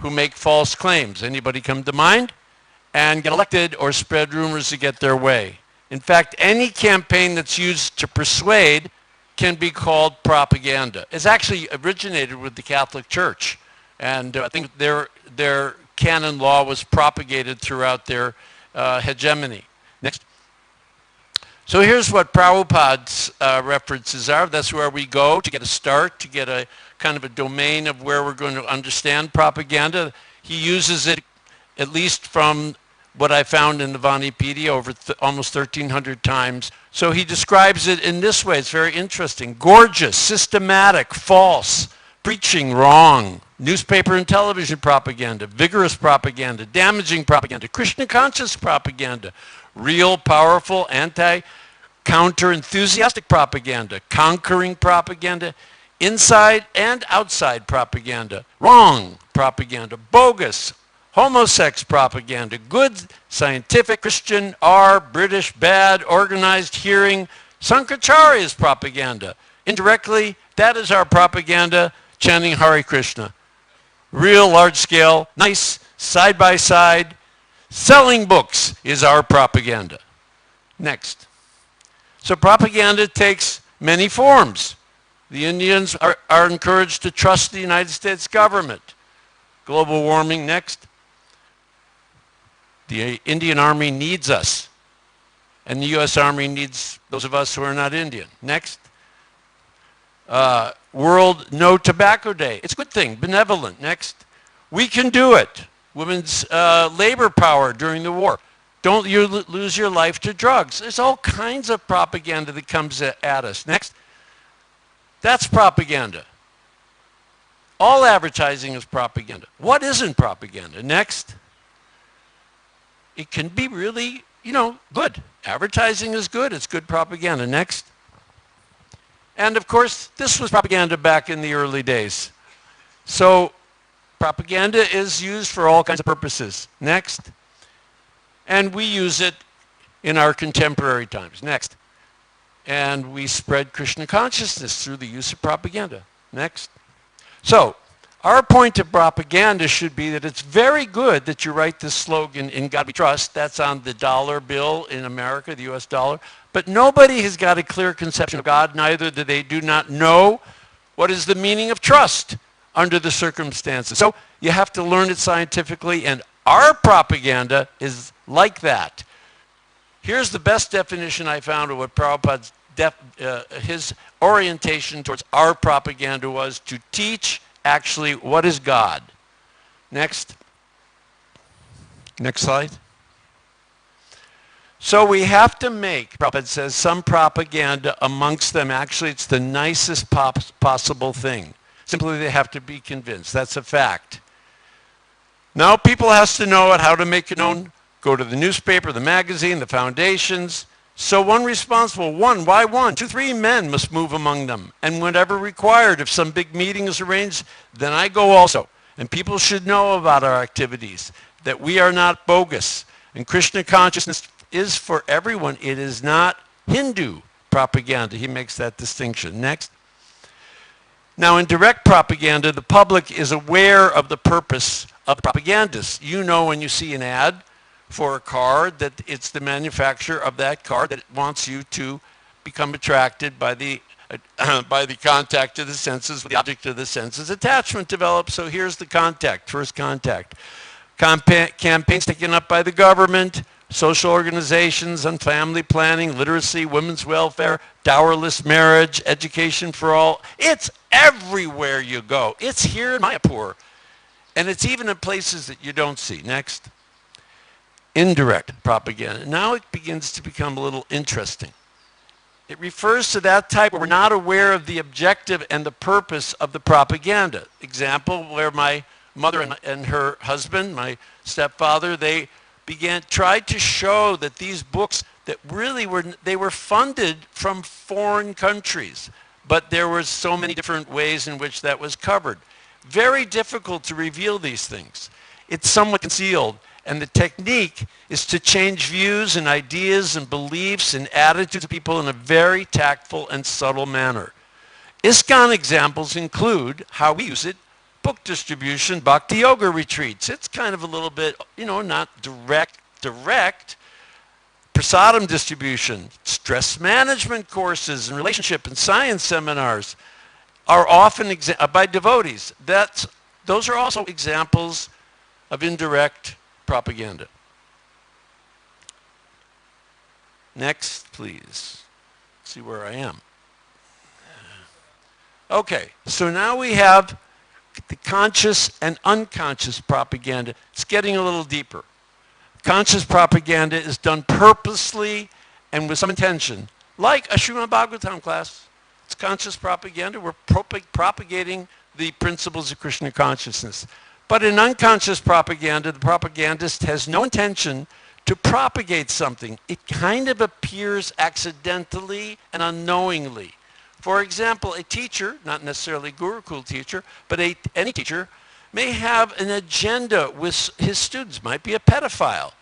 who make false claims. Anybody come to mind? And get elected or spread rumors to get their way. In fact, any campaign that's used to persuade can be called propaganda. It's actually originated with the Catholic Church. And I think their canon law was propagated throughout their hegemony. Next. So here's what Prabhupada's references are. That's where we go to get a start, to get a kind of a domain of where we're going to understand propaganda. He uses it, at least from what I found in the Vanipedia, over almost 1,300 times. So he describes it in this way. It's very interesting. Gorgeous, systematic, false, preaching wrong, newspaper and television propaganda, vigorous propaganda, damaging propaganda, Krishna conscious propaganda, real, powerful, counter-enthusiastic propaganda, conquering propaganda, inside and outside propaganda, wrong propaganda, bogus, homosex propaganda, good, scientific, Christian, British, bad, organized, hearing, Sankaracharya's propaganda. Indirectly, that is our propaganda, chanting Hare Krishna. Real, large scale, nice, side by side, selling books is our propaganda. Next. So propaganda takes many forms. The Indians are encouraged to trust the United States government. Global warming, next. The Indian Army needs us. And the U.S. Army needs those of us who are not Indian. Next. World No Tobacco Day. It's a good thing, benevolent. Next. We can do it. Women's labor power during the war. Don't you lose your life to drugs. There's all kinds of propaganda that comes at us. Next. That's propaganda. All advertising is propaganda. What isn't propaganda? Next. It can be really, good. Advertising is good. It's good propaganda. Next. And of course, this was propaganda back in the early days. So propaganda is used for all kinds of purposes. Next. And we use it in our contemporary times. Next. And we spread Krishna consciousness through the use of propaganda. Next. So, our point of propaganda should be that it's very good that you write this slogan, "In God We Trust." That's on the dollar bill in America, the US dollar. But nobody has got a clear conception of God, neither do not know what is the meaning of trust under the circumstances. So you have to learn it scientifically, and our propaganda is like that. Here's the best definition I found of what Prabhupada's his orientation towards our propaganda was: to teach actually what is God. Next. Next slide. So we have to make, Prabhupada says, some propaganda amongst them. Actually, it's the nicest possible thing. Simply they have to be convinced. That's a fact. Now people has to know how to make it known. Go to the newspaper, the magazine, the foundations, So one responsible, one, why one? 2, 3 men must move among them. And whenever required, if some big meeting is arranged, then I go also. And people should know about our activities, that we are not bogus. And Krishna consciousness is for everyone. It is not Hindu propaganda. He makes that distinction. Next. Now, in direct propaganda, the public is aware of the purpose of propagandists. You know when you see an ad for a car that it's the manufacturer of that car that wants you to become attracted by the contact of the senses, the object of the senses. Attachment develops, so here's the contact, first contact. Campaigns taken up by the government, social organizations on family planning, literacy, women's welfare, dowerless marriage, education for all. It's everywhere you go. It's here in Mayapur. And it's even in places that you don't see. Next. Indirect propaganda. Now it begins to become a little interesting. It refers to that type where we're not aware of the objective and the purpose of the propaganda. Example, where my mother and her husband, my stepfather, they tried to show that these books that really were funded from foreign countries, but there were so many different ways in which that was covered. Very difficult to reveal these things. It's somewhat concealed, and the technique is to change views and ideas and beliefs and attitudes of people in a very tactful and subtle manner. ISKCON examples include how we use it: book distribution, bhakti yoga retreats. It's kind of a little bit, not direct. Prasadam distribution, stress management courses and relationship and science seminars are often by devotees. Those are also examples of indirect propaganda. Next, please. See where I am. Okay, so now we have the conscious and unconscious propaganda. It's getting a little deeper. Conscious propaganda is done purposely and with some intention, like a Srimad Bhagavatam class. It's conscious propaganda. We're propagating the principles of Krishna consciousness. But in unconscious propaganda, the propagandist has no intention to propagate something. It kind of appears accidentally and unknowingly. For example, a teacher, not necessarily Gurukul teacher, but any teacher, may have an agenda with his students, might be a pedophile.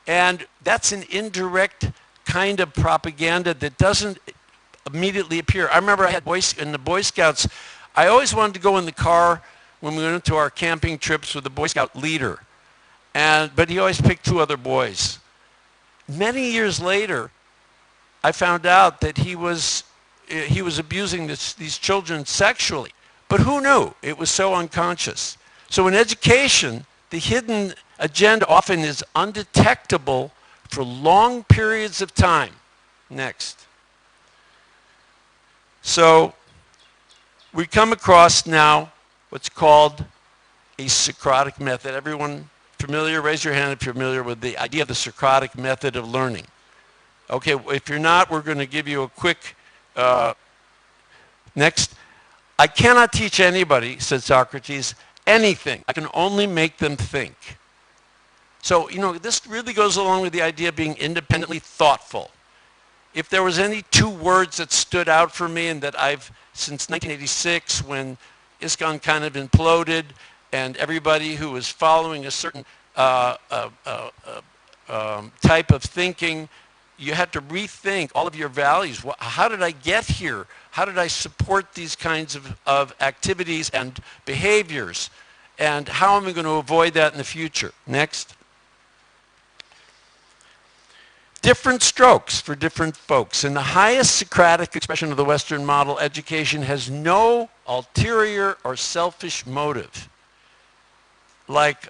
And that's an indirect kind of propaganda that doesn't immediately appear. I remember I had in the Boy Scouts, I always wanted to go in the car when we went into our camping trips with the Boy Scout leader. But he always picked 2 other boys. Many years later, I found out that he was abusing these children sexually. But who knew? It was so unconscious. So in education, the hidden agenda often is undetectable for long periods of time. Next. So we come across now what's called a Socratic method. Everyone familiar? Raise your hand if you're familiar with the idea of the Socratic method of learning. Okay, if you're not, we're going to give you a quick next. I cannot teach anybody, said Socrates, anything. I can only make them think. So, this really goes along with the idea of being independently thoughtful. If there was any 2 words that stood out for me and that I've, since 1986, when ISKCON kind of imploded and everybody who was following a certain type of thinking, you had to rethink all of your values. How did I get here? How did I support these kinds of activities and behaviors? And how am I going to avoid that in the future? Next. Different strokes for different folks. In the highest Socratic expression of the Western model, education has no ulterior or selfish motive, like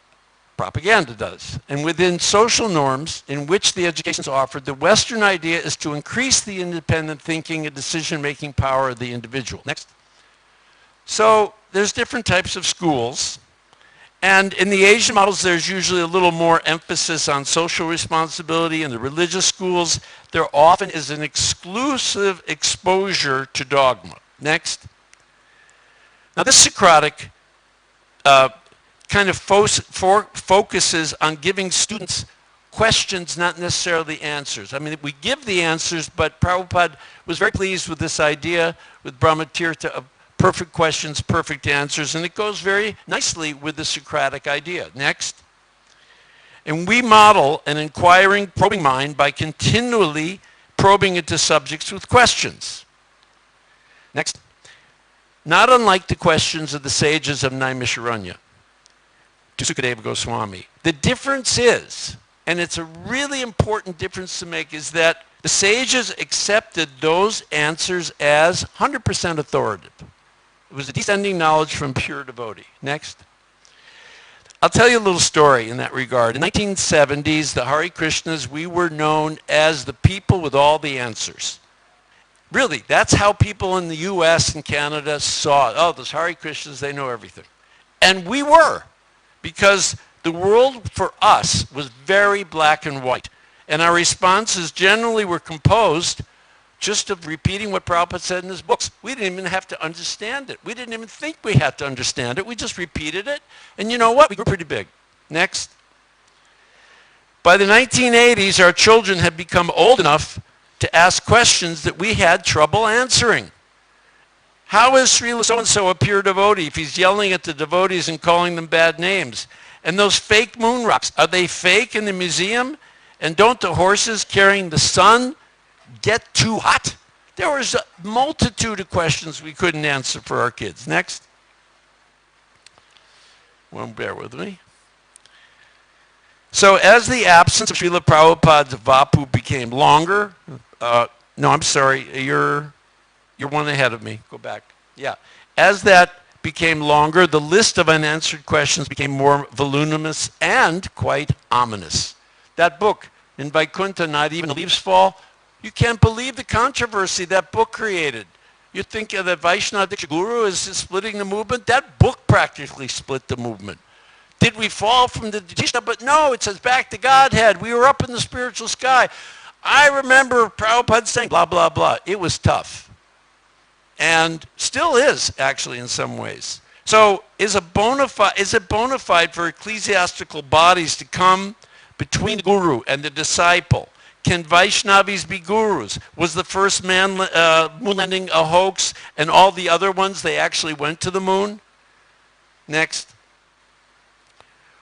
propaganda does. And within social norms in which the education is offered, the Western idea is to increase the independent thinking and decision-making power of the individual. Next. So there's different types of schools. And in the Asian models, there's usually a little more emphasis on social responsibility. In the religious schools, there often is an exclusive exposure to dogma. Next. Now this Socratic kind of focuses on giving students questions, not necessarily answers. I mean, we give the answers, but Prabhupada was very pleased with this idea with Brahmatirtha of perfect questions, perfect answers, and it goes very nicely with the Socratic idea. Next. And we model an inquiring, probing mind by continually probing into subjects with questions. Next. Not unlike the questions of the sages of Naimisharanya to Sukadeva Goswami. The difference is, and it's a really important difference to make, is that the sages accepted those answers as 100% authoritative. It was a descending knowledge from pure devotee. Next. I'll tell you a little story in that regard. In the 1970s, the Hare Krishnas, we were known as the people with all the answers. Really, that's how people in the US and Canada saw it. Oh, those Hare Krishnas, they know everything. And we were, because the world for us was very black and white. And our responses generally were composed just of repeating what Prabhupada said in his books. We didn't even have to understand it. We didn't even think we had to understand it. We just repeated it. And you know what? We grew pretty big. Next. By the 1980s, our children had become old enough to ask questions that we had trouble answering. How is Srila so-and-so a pure devotee if he's yelling at the devotees and calling them bad names? And those fake moon rocks, are they fake in the museum? And don't the horses carrying the sun get too hot? There was a multitude of questions we couldn't answer for our kids. Next. Well, bear with me. So as the absence of Srila Prabhupada's Vapu became longer, no, I'm sorry, you're one ahead of me. Go back. Yeah. As that became longer, the list of unanswered questions became more voluminous and quite ominous. That book, in Vaikuntha, Not Even the Leaves Fall, you can't believe the controversy that book created. You think that Vaishnava Diksha Guru is splitting the movement? That book practically split the movement. Did we fall from the Dishna? But no, it says back to Godhead. We were up in the spiritual sky. I remember Prabhupada saying blah, blah, blah. It was tough. And still is, actually, in some ways. So is it bona fide for ecclesiastical bodies to come between the guru and the disciple? Can Vaishnavis be gurus? Was the first moon landing a hoax, and all the other ones, they actually went to the moon? Next.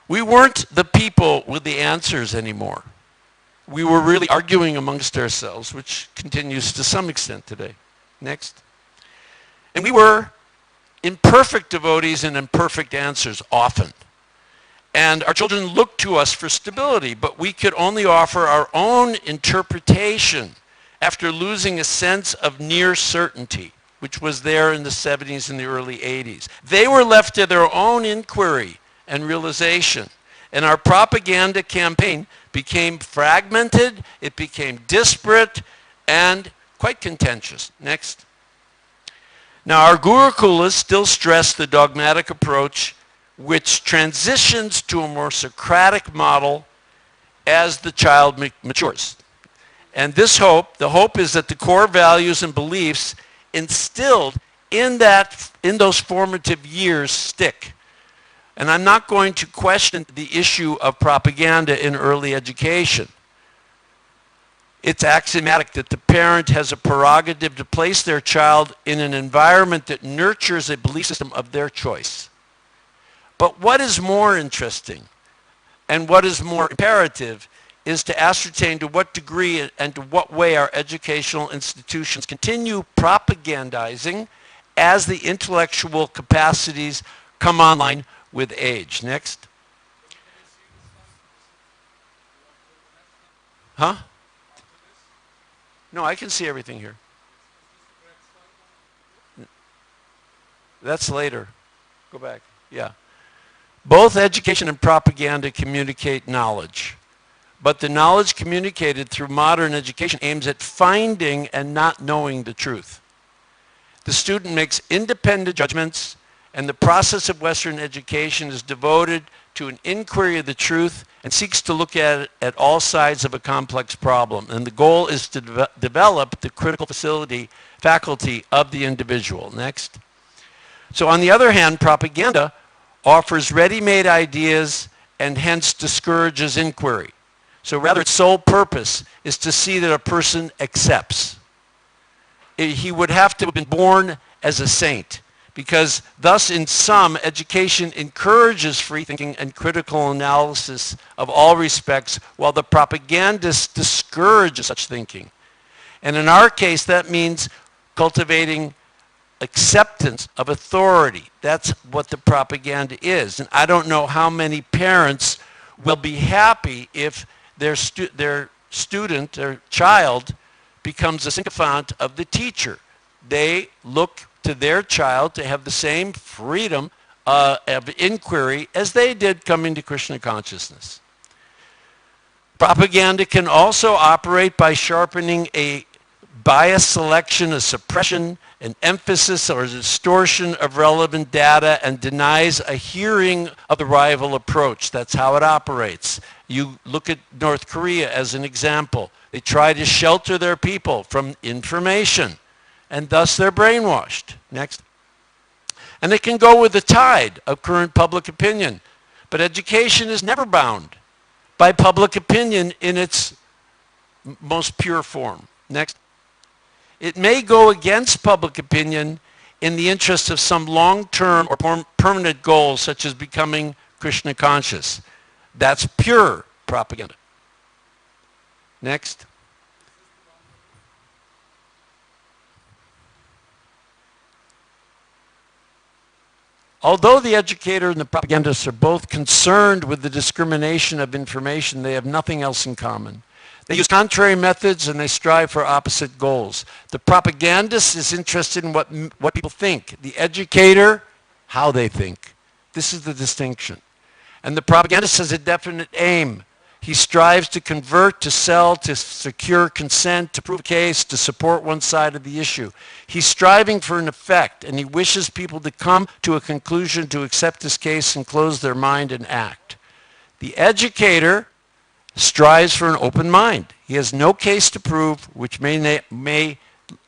We weren't the people with the answers anymore. We were really arguing amongst ourselves, which continues to some extent today. Next. And we were imperfect devotees and imperfect answers often. And our children looked to us for stability, but we could only offer our own interpretation after losing a sense of near certainty, which was there in the 70s and the early 80s. They were left to their own inquiry and realization. And our propaganda campaign became fragmented, it became disparate, and quite contentious. Next. Now, our Gurukulas still stress the dogmatic approach, which transitions to a more Socratic model as the child matures. And this hope, the hope is that the core values and beliefs instilled in those formative years stick. And I'm not going to question the issue of propaganda in early education. It's axiomatic that the parent has a prerogative to place their child in an environment that nurtures a belief system of their choice. But what is more interesting and what is more imperative is to ascertain to what degree and to what way our educational institutions continue propagandizing as the intellectual capacities come online with age. Next. Huh? No, I can see everything here. That's later. Go back. Yeah. Both education and propaganda communicate knowledge. But the knowledge communicated through modern education aims at finding and not knowing the truth. The student makes independent judgments, and the process of Western education is devoted to an inquiry of the truth and seeks to look at it at all sides of a complex problem. And the goal is to develop the critical faculty of the individual. Next. So on the other hand, propaganda offers ready-made ideas and hence discourages inquiry. So rather, its sole purpose is to see that a person accepts. He would have to have been born as a saint, because thus in sum, education encourages free thinking and critical analysis of all respects, while the propagandists discourage such thinking. And in our case, that means cultivating acceptance of authority. That's what the propaganda is. And I don't know how many parents will be happy if their student, their child, becomes a sycophant of the teacher. They look to their child to have the same freedom of inquiry as they did coming to Krishna consciousness. Propaganda can also operate by sharpening a bias selection, a suppression, an emphasis or a distortion of relevant data, and denies a hearing of the rival approach. That's how it operates. You look at North Korea as an example. They try to shelter their people from information, and thus they're brainwashed. Next. And they can go with the tide of current public opinion. But education is never bound by public opinion in its most pure form. Next. It may go against public opinion in the interest of some long-term or permanent goals, such as becoming Krishna conscious. That's pure propaganda. Next. Although the educator and the propagandist are both concerned with the discrimination of information, they have nothing else in common. They use contrary methods and they strive for opposite goals. The propagandist is interested in what people think. The educator, how they think. This is the distinction. And the propagandist has a definite aim. He strives to convert, to sell, to secure consent, to prove a case, to support one side of the issue. He's striving for an effect, and he wishes people to come to a conclusion, to accept his case and close their mind and act. The educator strives for an open mind. He has no case to prove, which may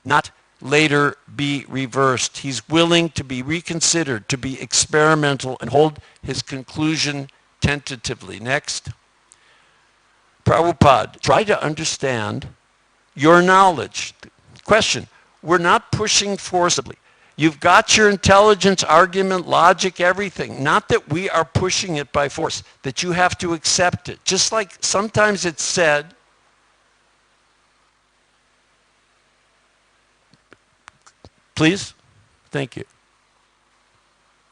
not later be reversed. He's willing to be reconsidered, to be experimental, and hold his conclusion tentatively. Next. Prabhupada, try to understand your knowledge. Question, we're not pushing forcibly. You've got your intelligence, argument, logic, everything. Not that we are pushing it by force, that you have to accept it. Just like sometimes it's said, please? Thank you.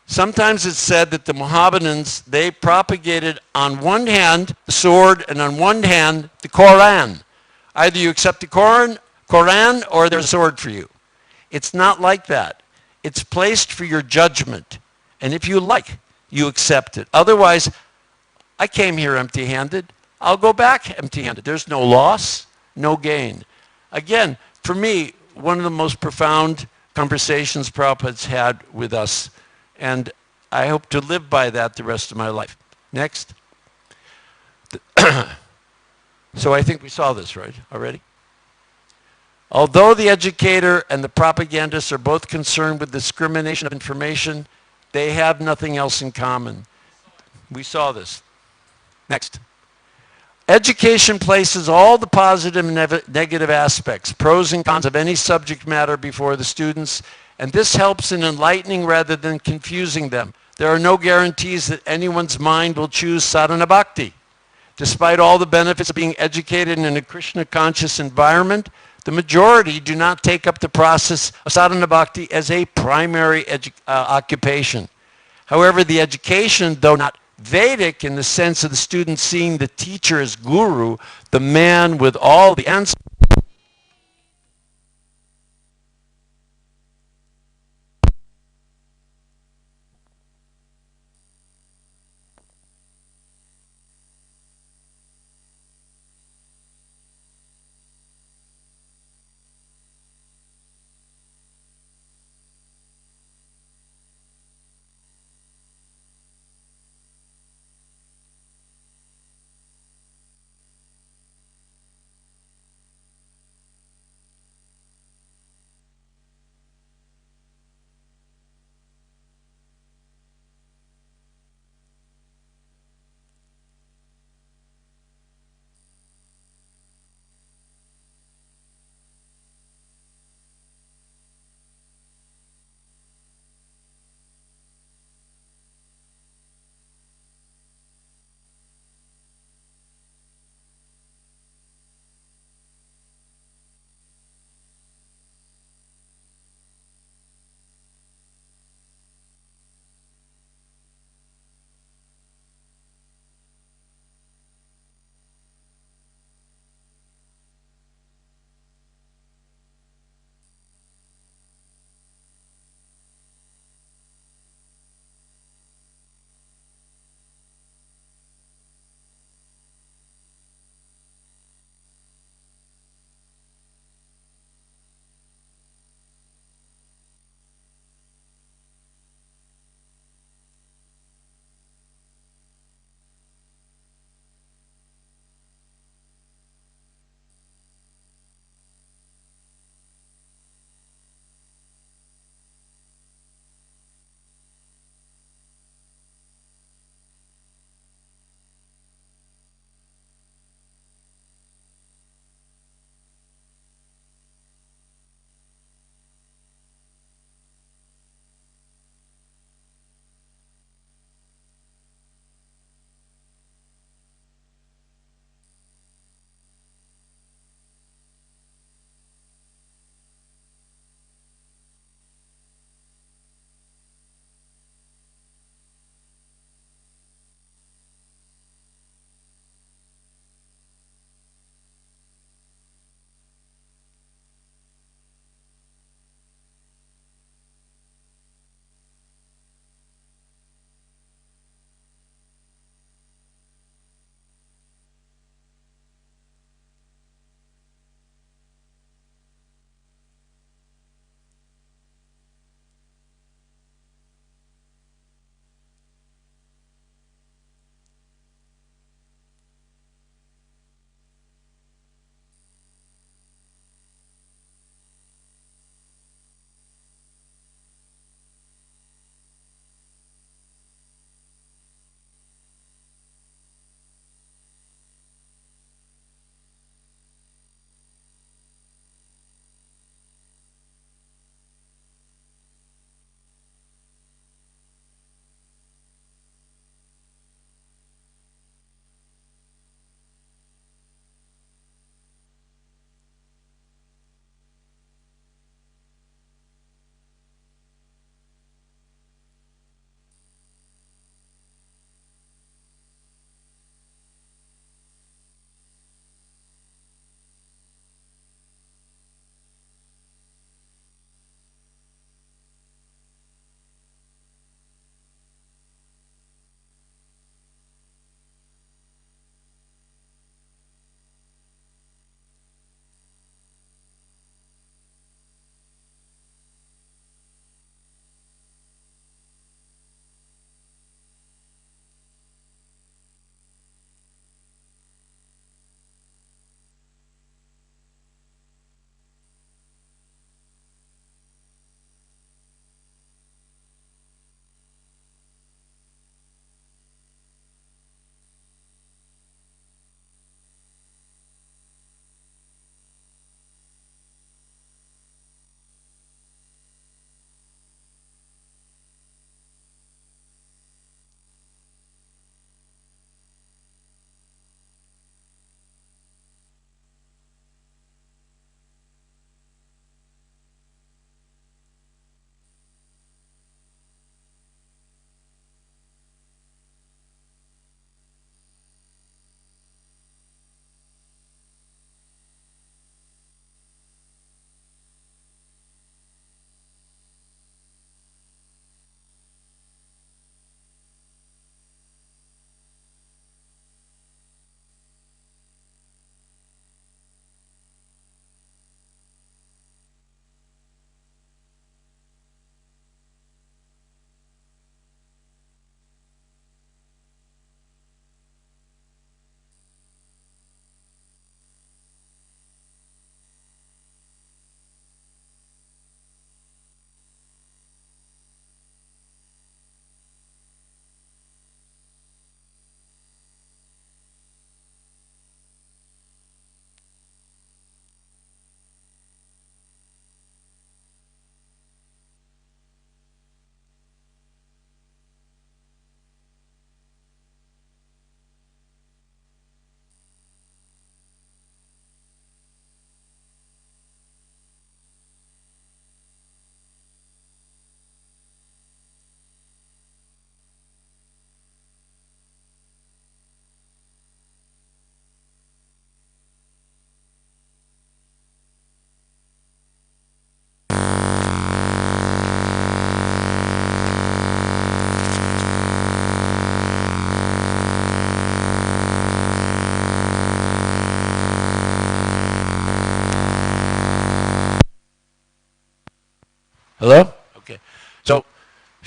Sometimes it's said that the Mohammedans, they propagated on one hand the sword and on one hand the Quran. Either you accept the Quran or there's a sword for you. It's not like that. It's placed for your judgment. And if you like, you accept it. Otherwise, I came here empty-handed. I'll go back empty-handed. There's no loss, no gain. Again, for me, one of the most profound conversations Prabhupada's had with us. And I hope to live by that the rest of my life. Next. So I think we saw this, right, already? Although the educator and the propagandist are both concerned with discrimination of information, they have nothing else in common. We saw this. Next. Education places all the positive and negative aspects, pros and cons of any subject matter before the students, and this helps in enlightening rather than confusing them. There are no guarantees that anyone's mind will choose sadhana bhakti. Despite all the benefits of being educated in a Krishna conscious environment, the majority do not take up the process of sadhana bhakti as a primary occupation. However, the education, though not Vedic in the sense of the student seeing the teacher as guru, the man with all the answers,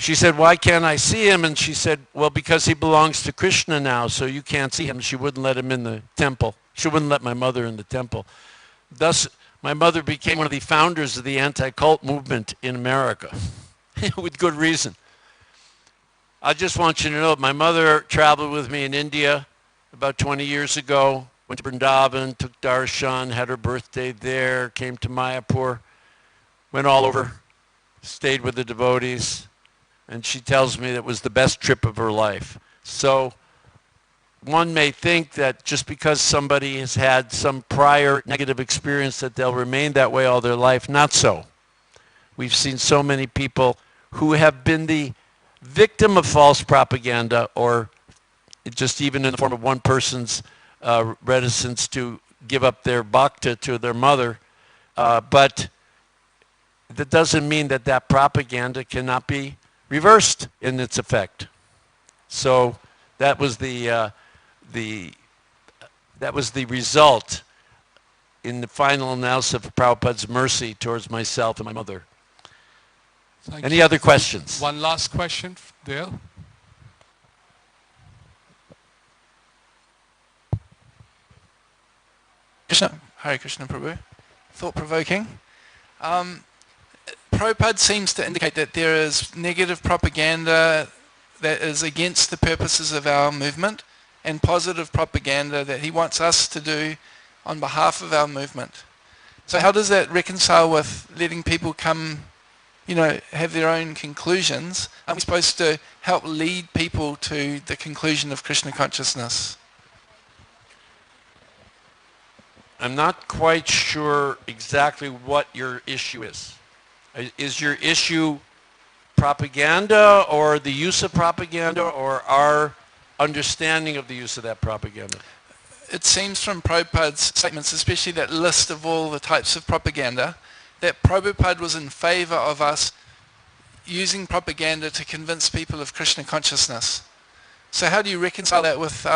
she said, why can't I see him? And she said, well, because he belongs to Krishna now, so you can't see him. She wouldn't let him in the temple. She wouldn't let my mother in the temple. Thus, my mother became one of the founders of the anti-cult movement in America, with good reason. I just want you to know, my mother traveled with me in India about 20 years ago, went to Vrindavan, took darshan, had her birthday there, came to Mayapur, went all over, stayed with the devotees, and she tells me that it was the best trip of her life. So one may think that just because somebody has had some prior negative experience that they'll remain that way all their life. Not so. We've seen so many people who have been the victim of false propaganda, or just even in the form of one person's reticence to give up their bhakta to their mother. But that doesn't mean that that propaganda cannot be reversed in its effect. So that was the result in the final analysis of Prabhupada's mercy towards myself and my mother. Any other questions? One last question there. Krishna, Hare Krishna Prabhu. Thought-provoking. Prabhupada seems to indicate that there is negative propaganda that is against the purposes of our movement, and positive propaganda that he wants us to do on behalf of our movement. So how does that reconcile with letting people come, have their own conclusions? Aren't we supposed to help lead people to the conclusion of Krishna consciousness? I'm not quite sure exactly what your issue is. Is your issue propaganda, or the use of propaganda, or our understanding of the use of that propaganda? It seems from Prabhupada's statements, especially that list of all the types of propaganda, that Prabhupada was in favor of us using propaganda to convince people of Krishna consciousness. So how do you reconcile that with,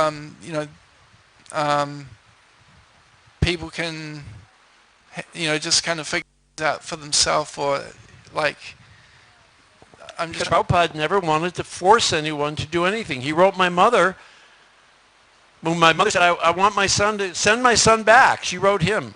people can, just kind of figure it out for themselves, or Prabhupada never wanted to force anyone to do anything. He wrote my mother, when my mother said, I want my son to send my son back. She wrote him.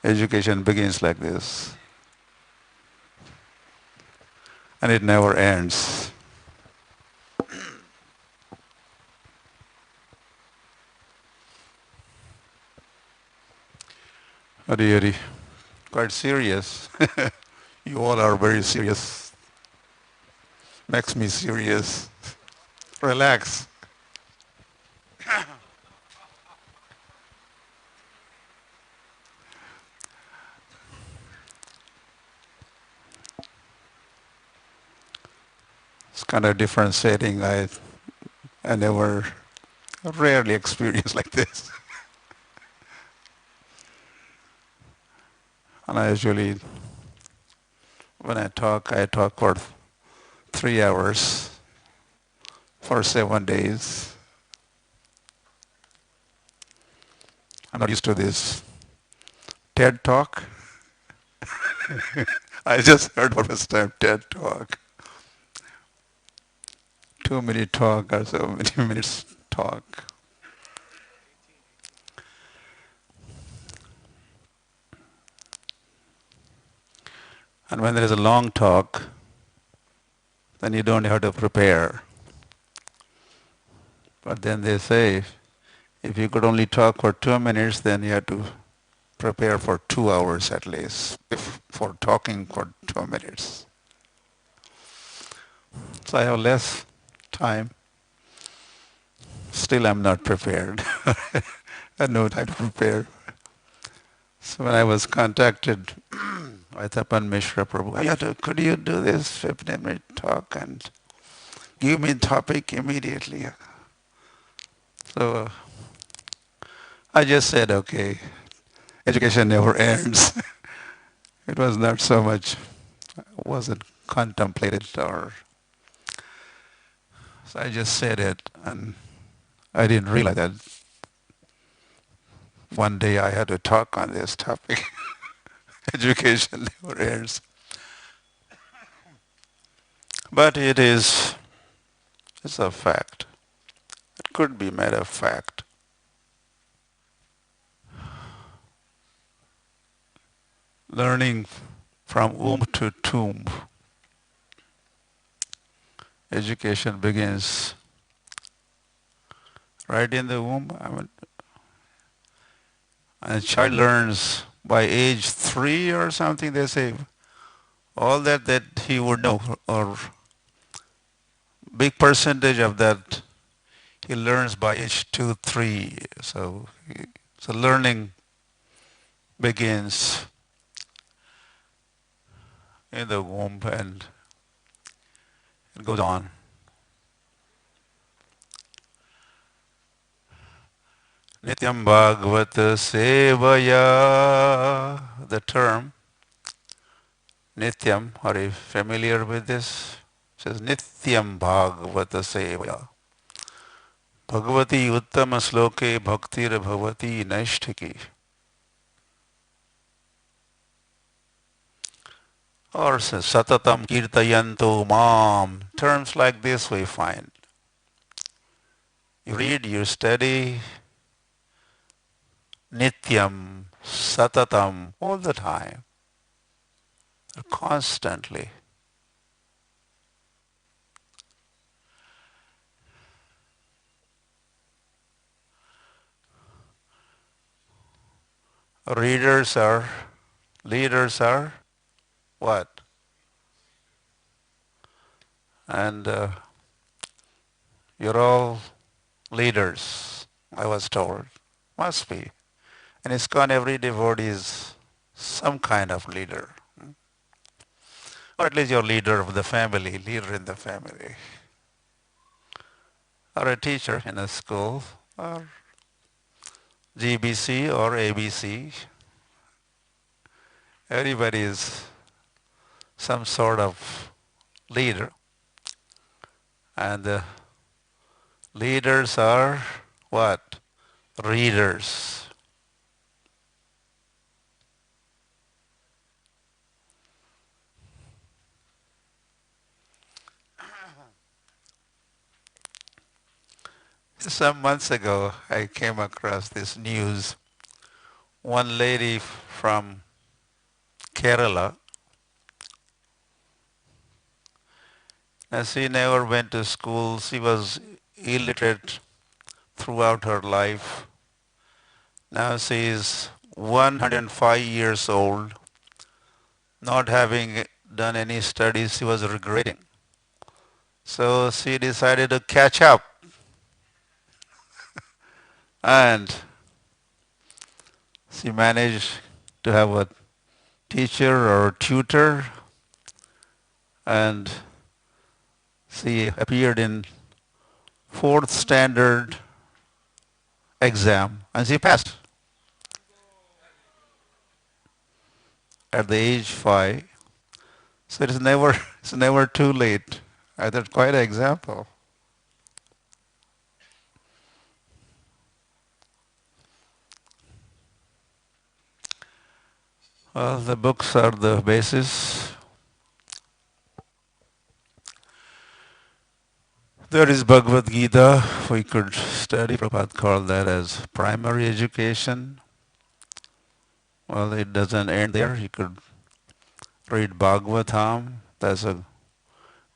education begins like this, and it never ends. Really, quite serious. You all are very serious. Makes me serious. Relax. It's kind of different setting. I never, rarely experience like this. And I usually, when I talk for 3 hours for 7 days. I'm not used to this TED talk. I just heard for the first time TED talk. 2 minute talk or so many minutes talk. And when there is a long talk, then you don't have to prepare. But then they say, if you could only talk for 2 minutes, then you have to prepare for 2 hours at least for talking for 2 minutes. So I have less time. Still I'm not prepared. I had no time to prepare. So when I was contacted by Tapan Mishra Prabhu, could you do this 15-minute talk and give me a topic immediately? So I just said, okay, education never ends. It was not so much, wasn't contemplated or, so I just said it, and I didn't realize that one day I had to talk on this topic. Education never ends. But it's a fact. It could be made a fact. Learning from womb to tomb. Education begins right in the womb. And a child learns by age 3 or something, they say, all that he would know, or big percentage of that he learns by age 2, 3. So learning begins in the womb and it goes on. Nityam Bhagavata Sevaya, the term Nityam, are you familiar with this? It says Nityam Bhagavata Sevaya. Bhagavati Uttama Sloke Bhaktir Bhavati Naishtiki. Or says Satatam Kirtayanto Mam. Terms like this we find. You read, you study, Nityam, Satatam, all the time, constantly. Leaders are what? And you're all leaders, I was told. Must be. In ISKCON, every devotee is some kind of leader. Or at least you're leader of the family, leader in the family. Or a teacher in a school, or GBC or ABC. Everybody is some sort of leader. And the leaders are what? Readers. Some months ago, I came across this news. One lady from Kerala. Now, she never went to school. She was illiterate throughout her life. Now she is 105 years old, not having done any studies. She was regretting. So she decided to catch up, and she managed to have a teacher or tutor, and she appeared in fourth standard exam, and she passed at the age 5. So it's never, it's never too late. I thought quite an example. Well, the books are the basis. There is Bhagavad Gita. We could study. Prabhupada called that as primary education. Well, it doesn't end there. You could read Bhagavatam. That's a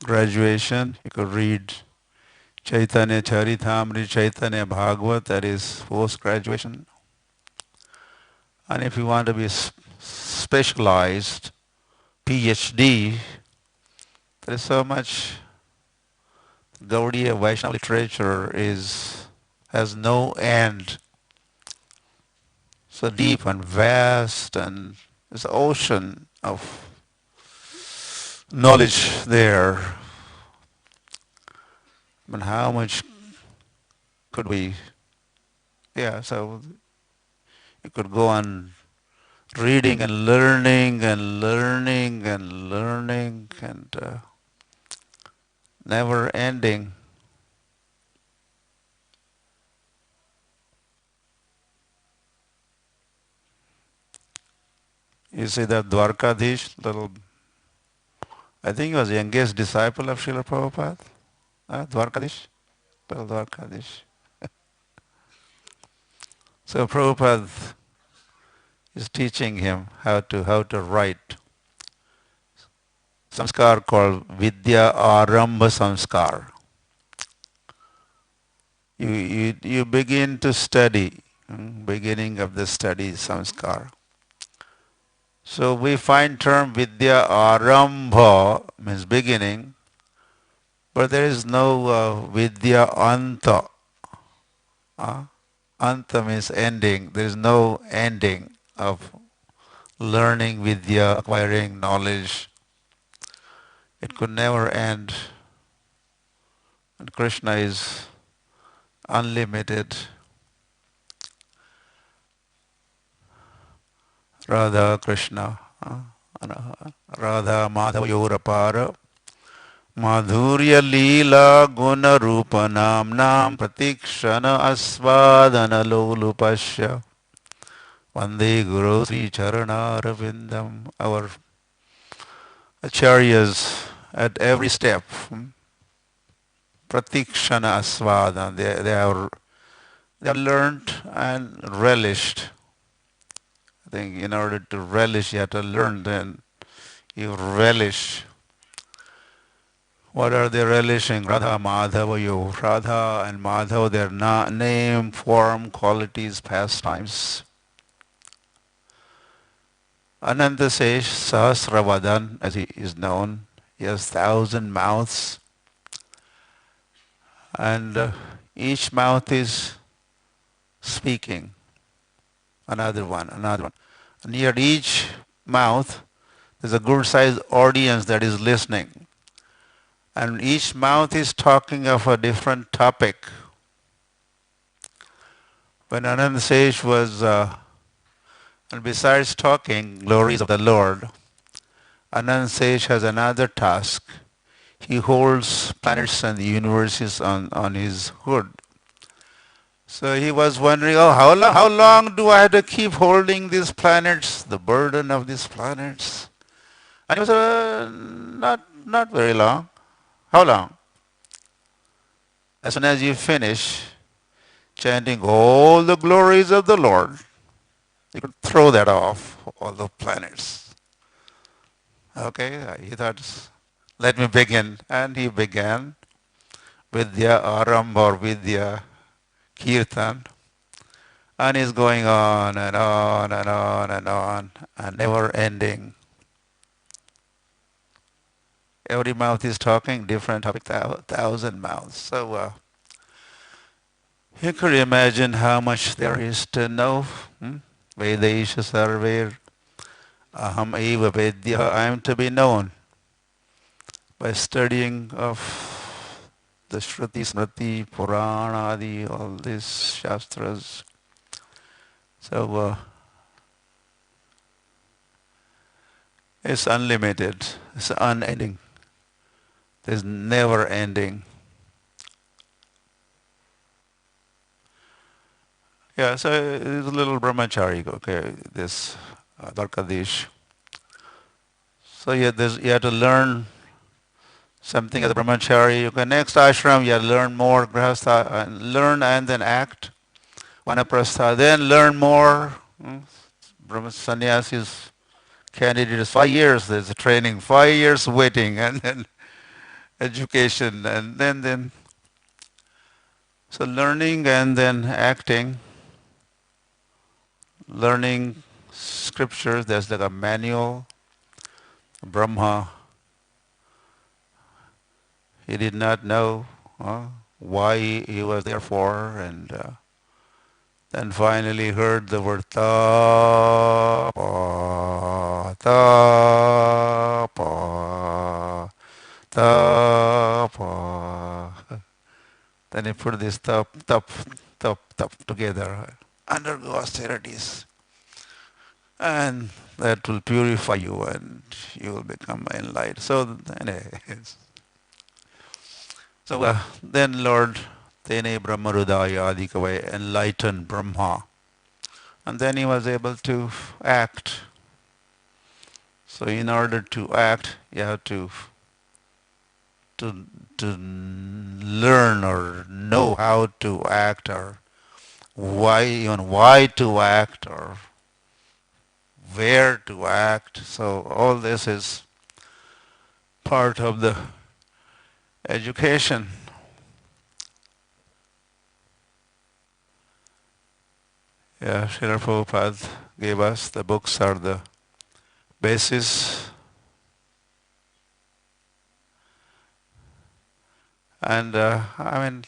graduation. You could read Chaitanya Charitamrita, Chaitanya Bhagavat. That is post-graduation. And if you want to be specialized, PhD, there is so much. Gaudiya Vaishnava literature has no end. So deep and vast, and there's an ocean of knowledge there. But how much could we? Yeah, so you could go on reading and learning and learning and learning and never ending. You see that Dwarkadish, little, I think he was the youngest disciple of Srila Prabhupada. Dwarkadish, little Dwarkadish. So Prabhupada is teaching him how to write samskar called Vidya Arambha Samskar. You begin to study, beginning of the study samskar. So we find term Vidya Arambha means beginning, but there is no Vidya Anta. Anta means ending. There is no ending of learning Vidya, acquiring knowledge. It could never end. And Krishna is unlimited. Radha Krishna, Radha Madhava Yorapara, Madhurya Leela Guna Rupa Nam Pratikshana Asvadana Lolupasya Vande Guru Sri Charana Ravindam. Our acharyas at every step, Pratikshana Asvadana, they are learned and relished. I think in order to relish, you have to learn, then you relish. What are they relishing? Radha, Madhava, Yo. Radha and Madhava, their name, form, qualities, pastimes. Ananta says, Sahasravadan, as he is known, he has 1,000 mouths. And each mouth is speaking. Another one. Near each mouth, there's a good sized audience that is listening. And each mouth is talking of a different topic. When Anand Sesh was, and besides talking glories of the Lord, Anand Sesh has another task. He holds planets and universes on his hood. So he was wondering, how long do I have to keep holding these planets, the burden of these planets? And he was, not very long. How long? As soon as you finish chanting all the glories of the Lord, You could throw that off, all the planets. Okay, he thought, let me begin. And he began Vidya Arambha or Vidya Kirtan. And he's going on and on and on and on and never ending. Every mouth is talking different topic, thousand mouths. So you could imagine how much there is to know. Vedesha sarver aham eva vedya. I am to be known by studying of the Shruti, Smriti, Purana, Adi, all these Shastras. So it's unlimited, it's unending. There's never ending. Yeah, so it's a little brahmachari, okay, this Dwarkadish. So you have to learn something as a brahmachari. You can next ashram, you have to learn more, grahastha, learn and then act. Vanaprastha, then learn more. Brahma sannyasis candidate is 5 years, there's a training, 5 years waiting, and then education, and then so learning and then acting, learning scriptures, there's like a manual. Brahma, he did not know why he was there for, and then finally heard the word tapa, tapa, tapa. Then he put this tap, tap, tap, tap together. Undergo austerities. And that will purify you and you will become enlightened. So, anyway, then Lord Tene Brahmarudaya Adikavaya enlightened Brahma. And then he was able to act. So in order to act, you have to learn or know how to act, or why to act, or where to act. So all this is part of the education. Yeah, Srila Prabhupada gave us the books are the basis. And I mean,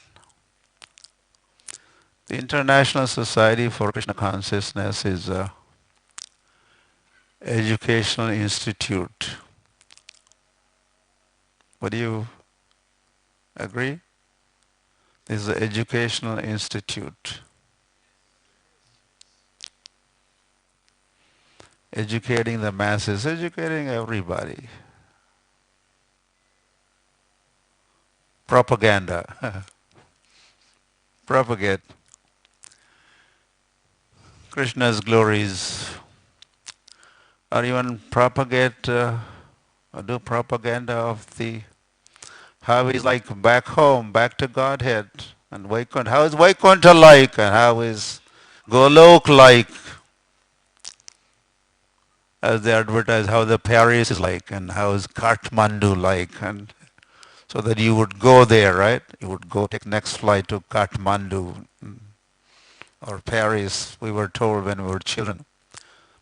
the International Society for Krishna Consciousness is a educational institute. Would you agree? This is an educational institute. Educating the masses, educating everybody. Propaganda. Propagate Krishna's glories, or even propagate or do propaganda of the how he's like back home, back to Godhead, and Vaikuntha. How is Vaikuntha like, and how is Golok like? As they advertise how the Paris is like, and how is Kathmandu like, and so that you would go there, right? You would go take next flight to Kathmandu or Paris. We were told when we were children,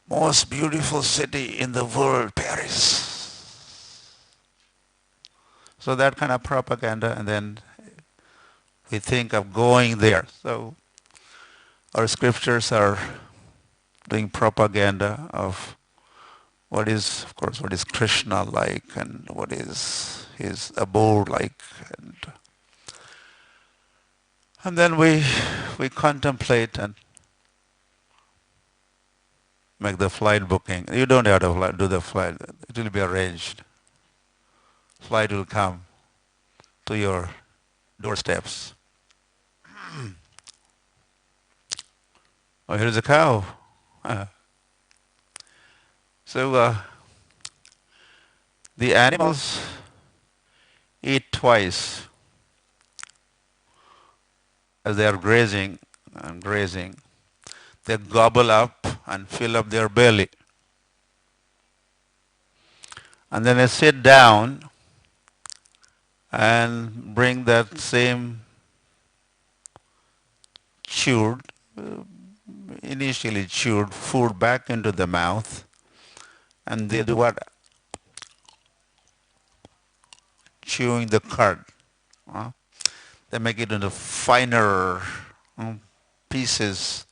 most beautiful city in the world, Paris. So that kind of propaganda, and then we think of going there. So our scriptures are doing propaganda of what is, of course, what is Krishna like, and what is his abode like, and then we contemplate and make the flight booking. You don't have to do the flight; it will be arranged. Flight will come to your doorsteps. Oh, here's a cow. So the animals eat twice as they are grazing and grazing. they gobble up and fill up their belly. And then they sit down and bring that same chewed, initially chewed food back into the mouth, and they do what? Chewing the cud. They make it into finer pieces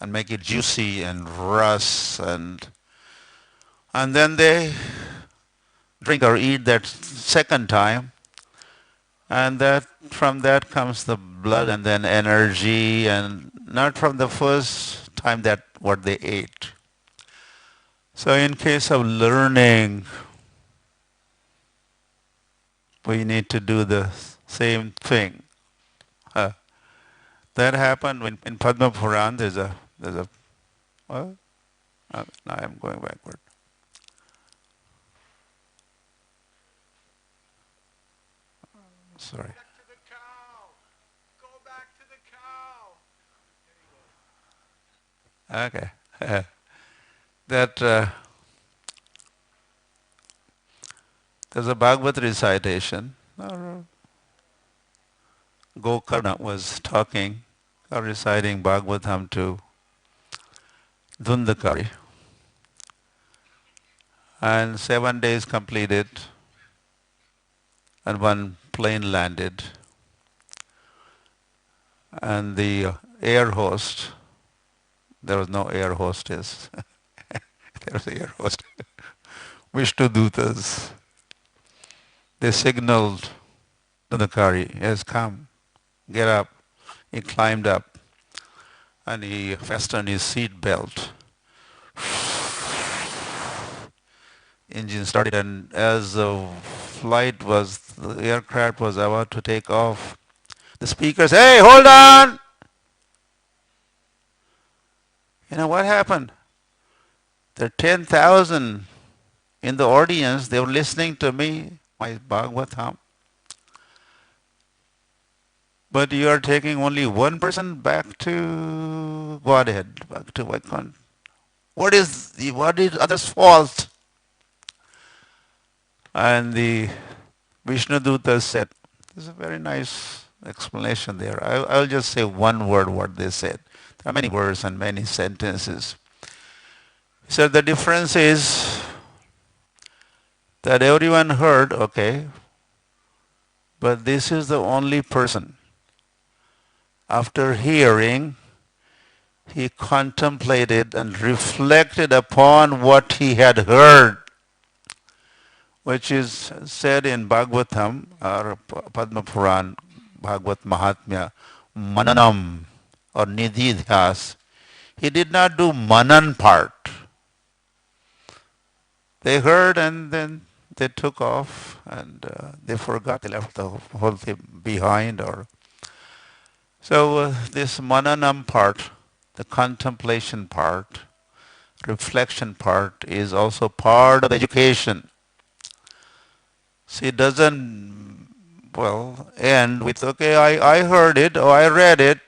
and make it juicy and rust, and then they drink or eat that second time, and that from that comes the blood and then energy, and not from the first time that what they ate. So in case of learning, we need to do the same thing. That happened in Padma Puran. There's a well, now I'm going backward. Sorry. Okay. That there's a Bhagavad recitation. Gokarna was talking or reciting Bhagavatam to Dhundakari. And 7 days completed, and one plane landed, and the air host, there was no air hostess, there was air host, Vishnu Dutas, they signaled Dhundakari, yes, come, get up. He climbed up and he fastened his seat belt. Engine started, and as the aircraft was about to take off, the speaker said, "Hey, hold on!" You know what happened? There are 10,000 in the audience. They were listening to me, my Bhagavatam. But you are taking only one person back to Godhead, back to Vaikuntha. What is others' fault? And the Vishnu Dutta said, there's a very nice explanation there. I'll just say one word what they said. There are many words and many sentences. He said the difference is that everyone heard, okay, but this is the only person. After hearing, he contemplated and reflected upon what he had heard, which is said in Bhagavatam or Padma Puran, Bhagavat Mahatmya, Mananam or Nididhyas. He did not do Manan part. They heard and then they took off and they forgot, they left the whole thing behind. So this Mananam part, the contemplation part, reflection part is also part of education. See, it doesn't, end with, okay, I heard it, or I read it.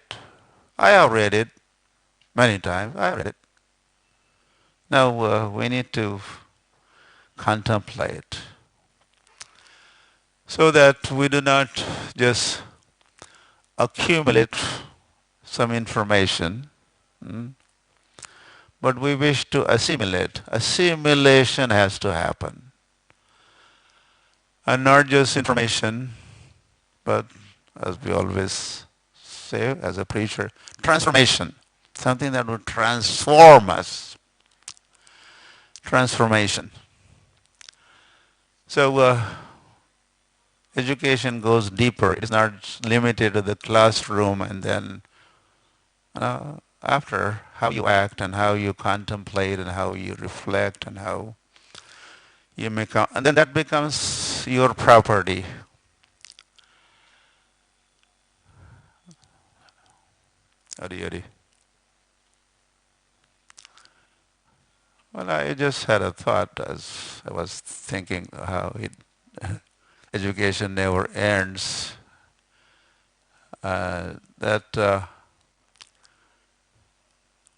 I have read it many times. I read it. Now we need to contemplate so that we do not just accumulate some information, but we wish to assimilate. Assimilation has to happen. And not just information, but as we always say as a preacher, transformation. Something that will transform us. Transformation. So education goes deeper. It's not limited to the classroom and then after how you act and how you contemplate and how you reflect and how you make out, and then that becomes your property. Hari. Well, I just had a thought as I was thinking how education never ends.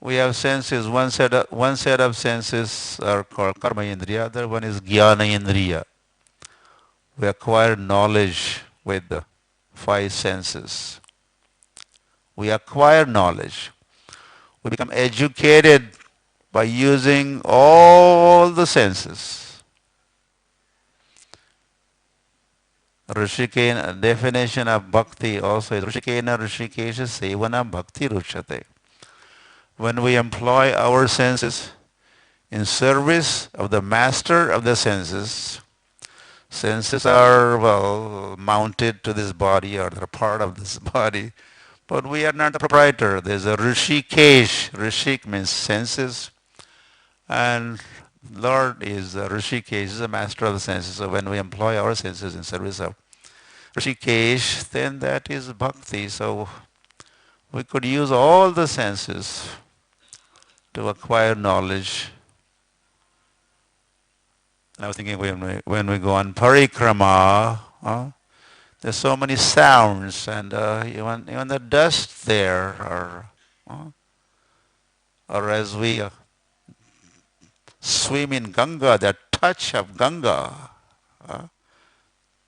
we have senses. One set of senses are called karma indriya. Other one is jnana indriya. We acquire knowledge with the five senses. We acquire knowledge. We become educated by using all the senses. Rishikena, definition of bhakti also is Rishikena Rishikesha Sevana Bhakti Ruchate. When we employ our senses in service of the master of the senses, senses are, well, mounted to this body or they're part of this body, but we are not the proprietor. There's a Rishikesh. Rishik means senses, and Lord is Rishikesh, is the master of the senses. So when we employ our senses in service of Rishikesh, then that is bhakti. So we could use all the senses to acquire knowledge. And I was thinking when we go on parikrama, there's so many sounds, and even the dust there, or as we swim in Ganga, that touch of Ganga,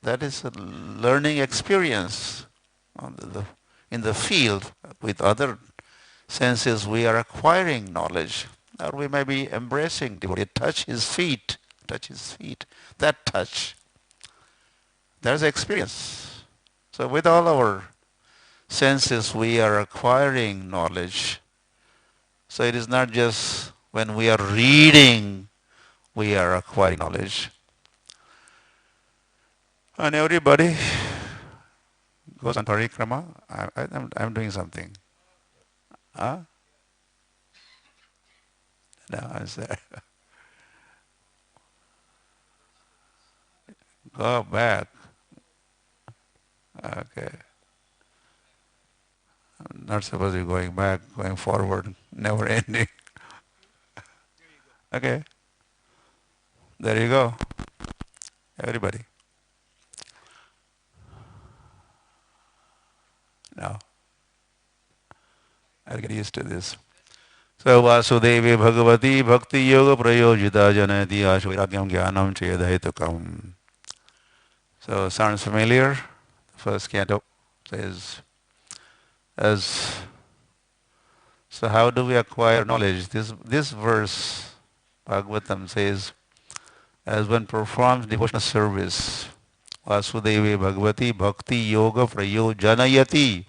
that is a learning experience. In the field with other senses, we are acquiring knowledge, or we may be embracing devotee. Touch his feet, that touch. There's experience. So with all our senses, we are acquiring knowledge. So it is not just when we are reading, we are acquiring knowledge. And everybody goes on parikrama. I'm doing something. Huh? No, I'm sorry. Go back. Okay. I'm not supposed to be going back, going forward, never ending. Okay. There you go. Everybody. Now, I'll get used to this. So Vasudevi Bhagavati Bhakti Yoga Prayojita Janati Ashviragyam Jnanam Chedahitukam. So sounds familiar? The first canto says, so how do we acquire knowledge? This verse, Bhagavatam says, as one performs devotional service, Vasudevi Bhagavati Bhakti Yoga Prayojanayati.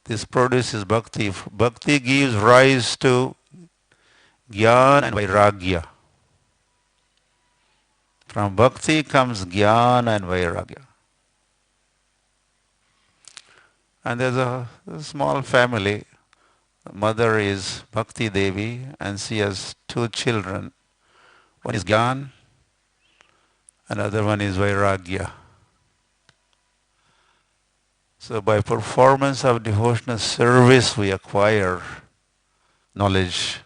This produces bhakti. Bhakti gives rise to jnana and vairagya. From bhakti comes jnana and vairagya. And there's a small family. Mother is Bhakti Devi and she has two children. One is Gyan, another one is Vairagya. So by performance of devotional service we acquire knowledge.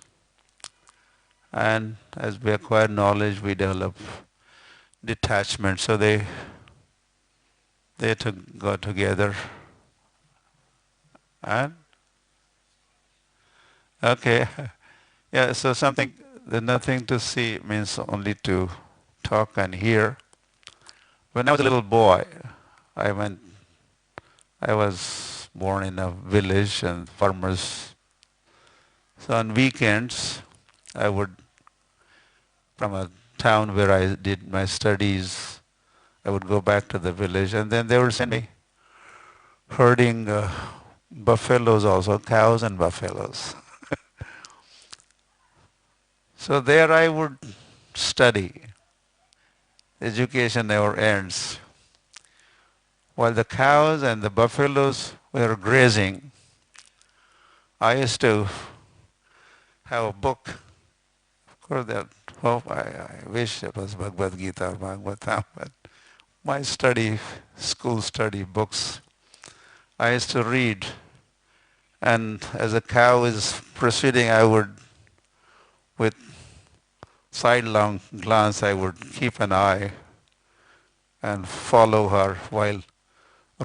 And as we acquire knowledge we develop detachment. So they go together. And okay. Yeah, so there's nothing to see means only to talk and hear. When I was a little boy, I was born in a village and farmers. So on weekends, I would, from a town where I did my studies, I would go back to the village and then they would send me herding buffaloes also, cows and buffaloes. So there I would study. Education never ends. While the cows and the buffaloes were grazing, I used to have a book. Of course, I wish it was Bhagavad Gita or Bhagavatam, but my school study books, I used to read. And as a cow is proceeding, I would, with sidelong glance, I would keep an eye and follow her while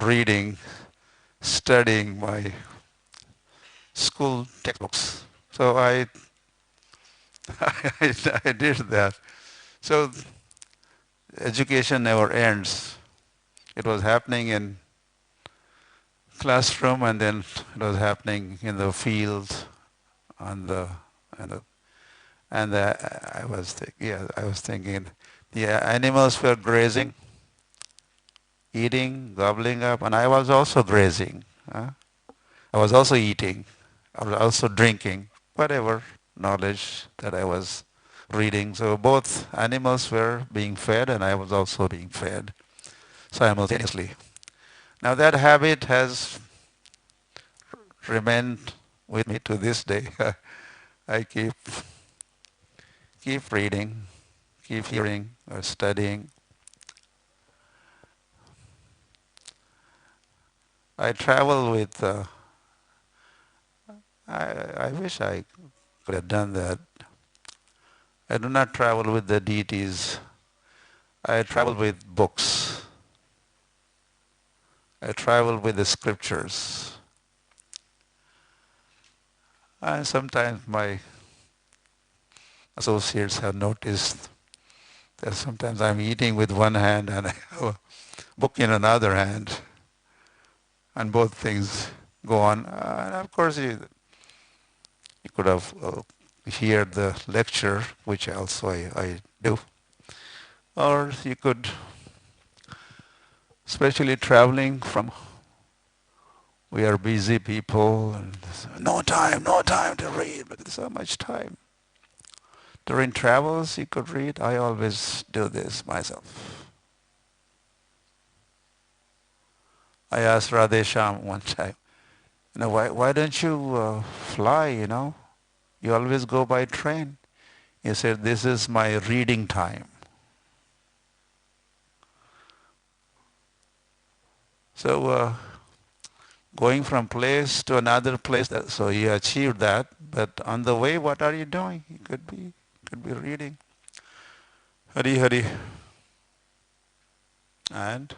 reading, studying my school textbooks. So I, I did that. So education never ends. It was happening in classroom and then it was happening in the fields on the, and the I was thinking the animals were grazing, eating, gobbling up, and I was also grazing. I was also eating. I was also drinking, whatever knowledge that I was reading. So both animals were being fed and I was also being fed simultaneously. Now that habit has remained with me to this day. I keep reading, keep hearing or studying. I travel with, I wish I could have done that. I do not travel with the deities. I travel with books. I travel with the scriptures. And sometimes my associates have noticed that sometimes I'm eating with one hand and I have a book in another hand. And both things go on. And of course, you could have heard the lecture, which also I do. Or you could, especially traveling from, we are busy people, and no time to read, but there's so much time. During travels, you could read. I always do this myself. I asked Radhesham one time, why don't you fly, You always go by train. He said, this is my reading time. So going from place to another place, so you achieved that, but on the way, what are you doing? You could be reading. Hari Hari. And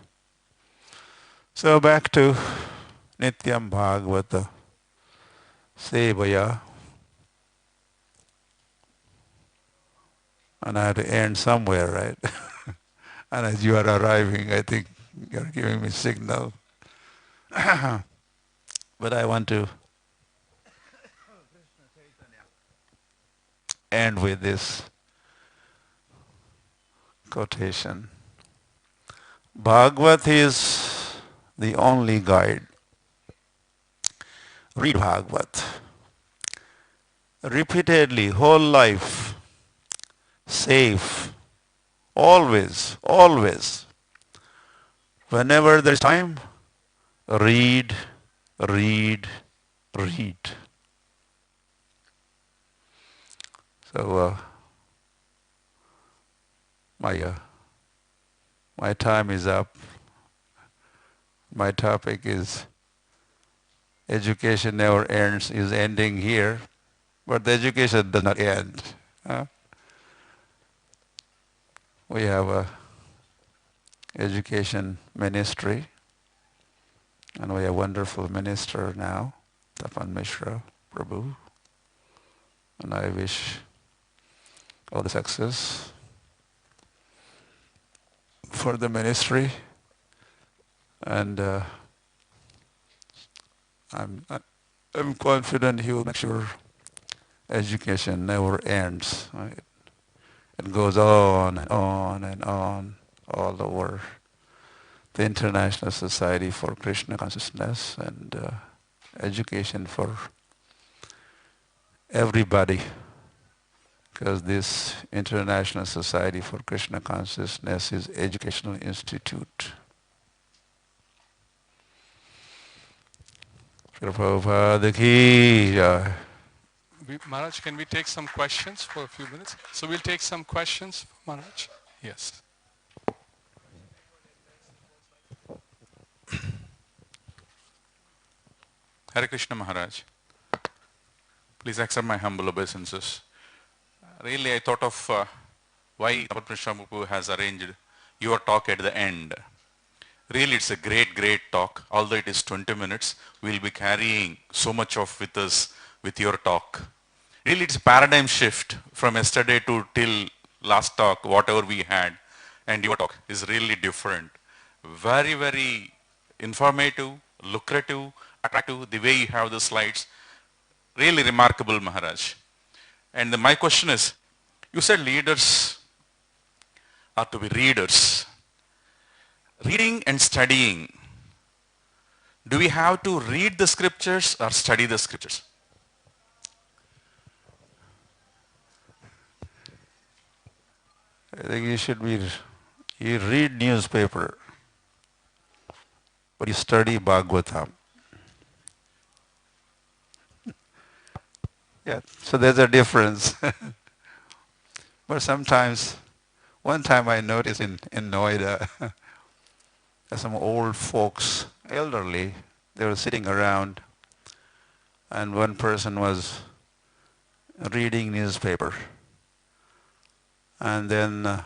so back to Nityam Bhagavata Sevaya. And I have to end somewhere, right? And as you are arriving, I think you're giving me signal. But I want to end with this quotation. Bhagavat is the only guide. Read Bhagavat. Repeatedly, whole life, safe, always, always. Whenever there is time, read, read, read. So my time is up. My topic is education never ends, is ending here, but the education does not end. We have a education ministry, and we have a wonderful minister now, Tapan Mishra Prabhu, and I wish all the success for the ministry, and I'm confident he will make sure education never ends. Right? It goes on and on and on all over the International Society for Krishna Consciousness, and education for everybody, because this International Society for Krishna Consciousness is educational institute. Prabhupada ki jai. Maharaj, can we take some questions for a few minutes? So we'll take some questions, Maharaj. Yes. Hare Krishna Maharaj. Please accept my humble obeisances. Really, I thought of why Prabhu has arranged your talk at the end. Really, it's a great, great talk. Although it is 20 minutes, we'll be carrying so much of with us with your talk. Really, it's a paradigm shift from yesterday to till last talk, whatever we had, and your talk is really different. Very, very informative, lucrative, attractive, the way you have the slides. Really remarkable, Maharaj. And my question is, you said leaders are to be readers. Reading and studying. Do we have to read the scriptures or study the scriptures? I think you read newspaper, but you study Bhagavatam. Yeah, so there's a difference. But sometimes, one time I noticed in Noida, some old folks, elderly, they were sitting around, and one person was reading newspaper. And then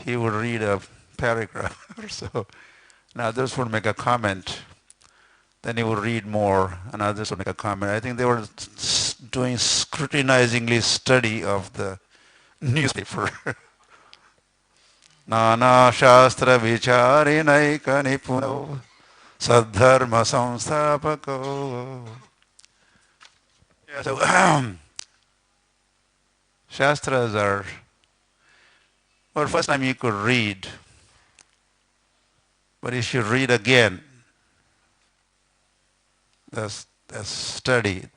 he would read a paragraph or so, and others would make a comment. Then he would read more, and others would make a comment. I think they were doing scrutinizingly study of the newspaper. Nana Shastra Vicharinayika Nipuno Sadharma Samstapako. Yeah, so Shastras are, well, first time you could read, but you should read again. That's study.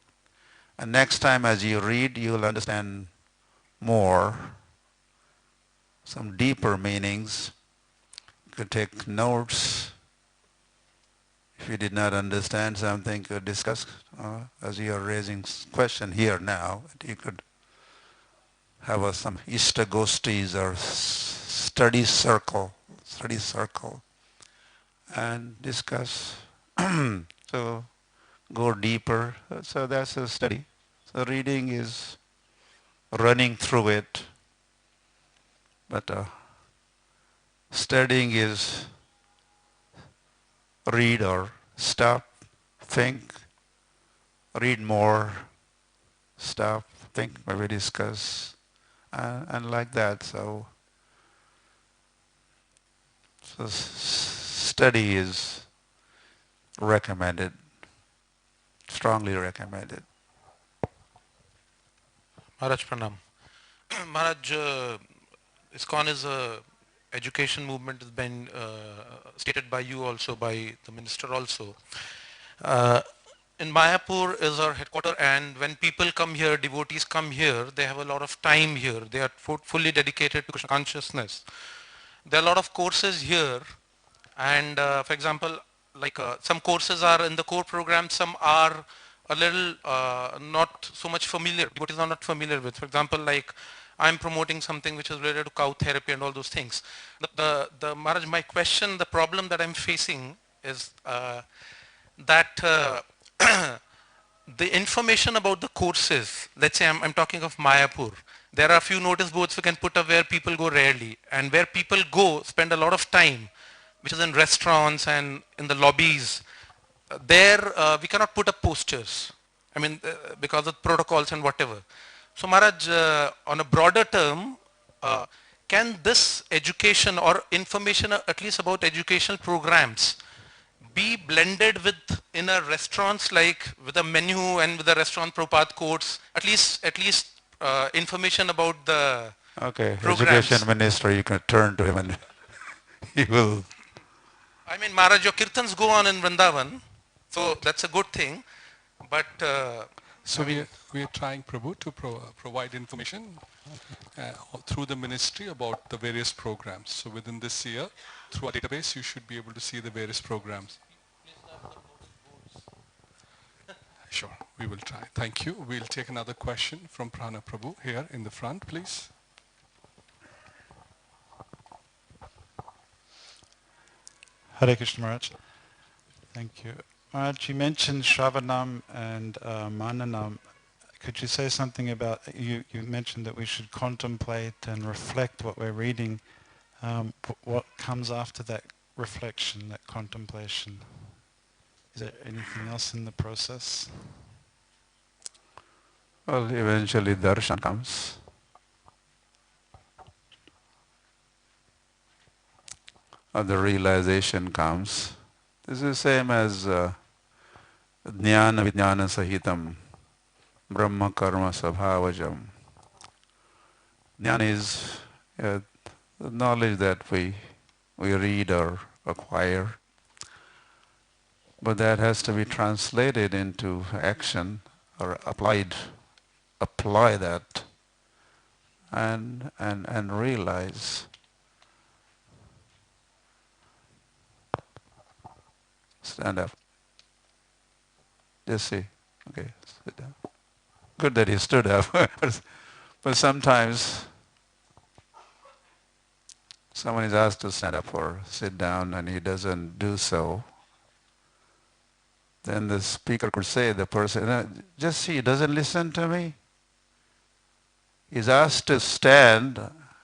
And next time as you read, you'll understand more, some deeper meanings. You could take notes. If you did not understand something, you could discuss, as you are raising question here now, you could have some Ishtagostis or study circle, and discuss. So go deeper. So that's a study. So reading is running through it, but studying is read or stop, think, read more, stop, think, maybe discuss, and like that. So study is recommended, strongly recommended. Maharaj Pranam. Maharaj, ISKCON is a education movement has been stated by you also, by the minister also. In Mayapur is our headquarters, and when people come here, devotees come here, they have a lot of time here. They are fully dedicated to Krishna consciousness. There are a lot of courses here, and for example, like some courses are in the core program, some are a little not so much familiar, devotees are not familiar with. For example, like I'm promoting something which is related to cow therapy and all those things. The Maharaj, my question, the problem that I'm facing is that the information about the courses, let's say I'm talking of Mayapur, there are a few notice boards we can put up where people go rarely, and where people go spend a lot of time, which is in restaurants and in the lobbies. There we cannot put up posters, I mean because of protocols and whatever. So Maharaj, on a broader term, can this education or information at least about educational programs be blended with in a restaurants, like with a menu and with the restaurant Prabhupada courts, at least information about the programs. Education minister, you can turn to him and he will. I mean, Maharaj, your kirtans go on in Vrindavan, so that's a good thing, but so we are trying, Prabhu, to provide information through the ministry about the various programs. So within this year, through our database, you should be able to see the various programs. Sure, we will try. Thank you. We'll take another question from Prana Prabhu here in the front, please. Hare Krishna Maharaj. Thank you. Maharaj, you mentioned Shravanam and Mananam. Could you say something about, you mentioned that we should contemplate and reflect what we're reading. What comes after that reflection, that contemplation? Is there anything else in the process? Well, eventually darshan comes. Or the realization comes. This is same as jnana vijnana sahitam brahma karma sabhavajam. Jnana is the knowledge that we read or acquire, but that has to be translated into action or apply that and realize. Stand up. Just see. Okay, sit down. Good that he stood up. But sometimes someone is asked to stand up or sit down and he doesn't do so. Then the speaker could say, the person, just see, he doesn't listen to me. He's asked to stand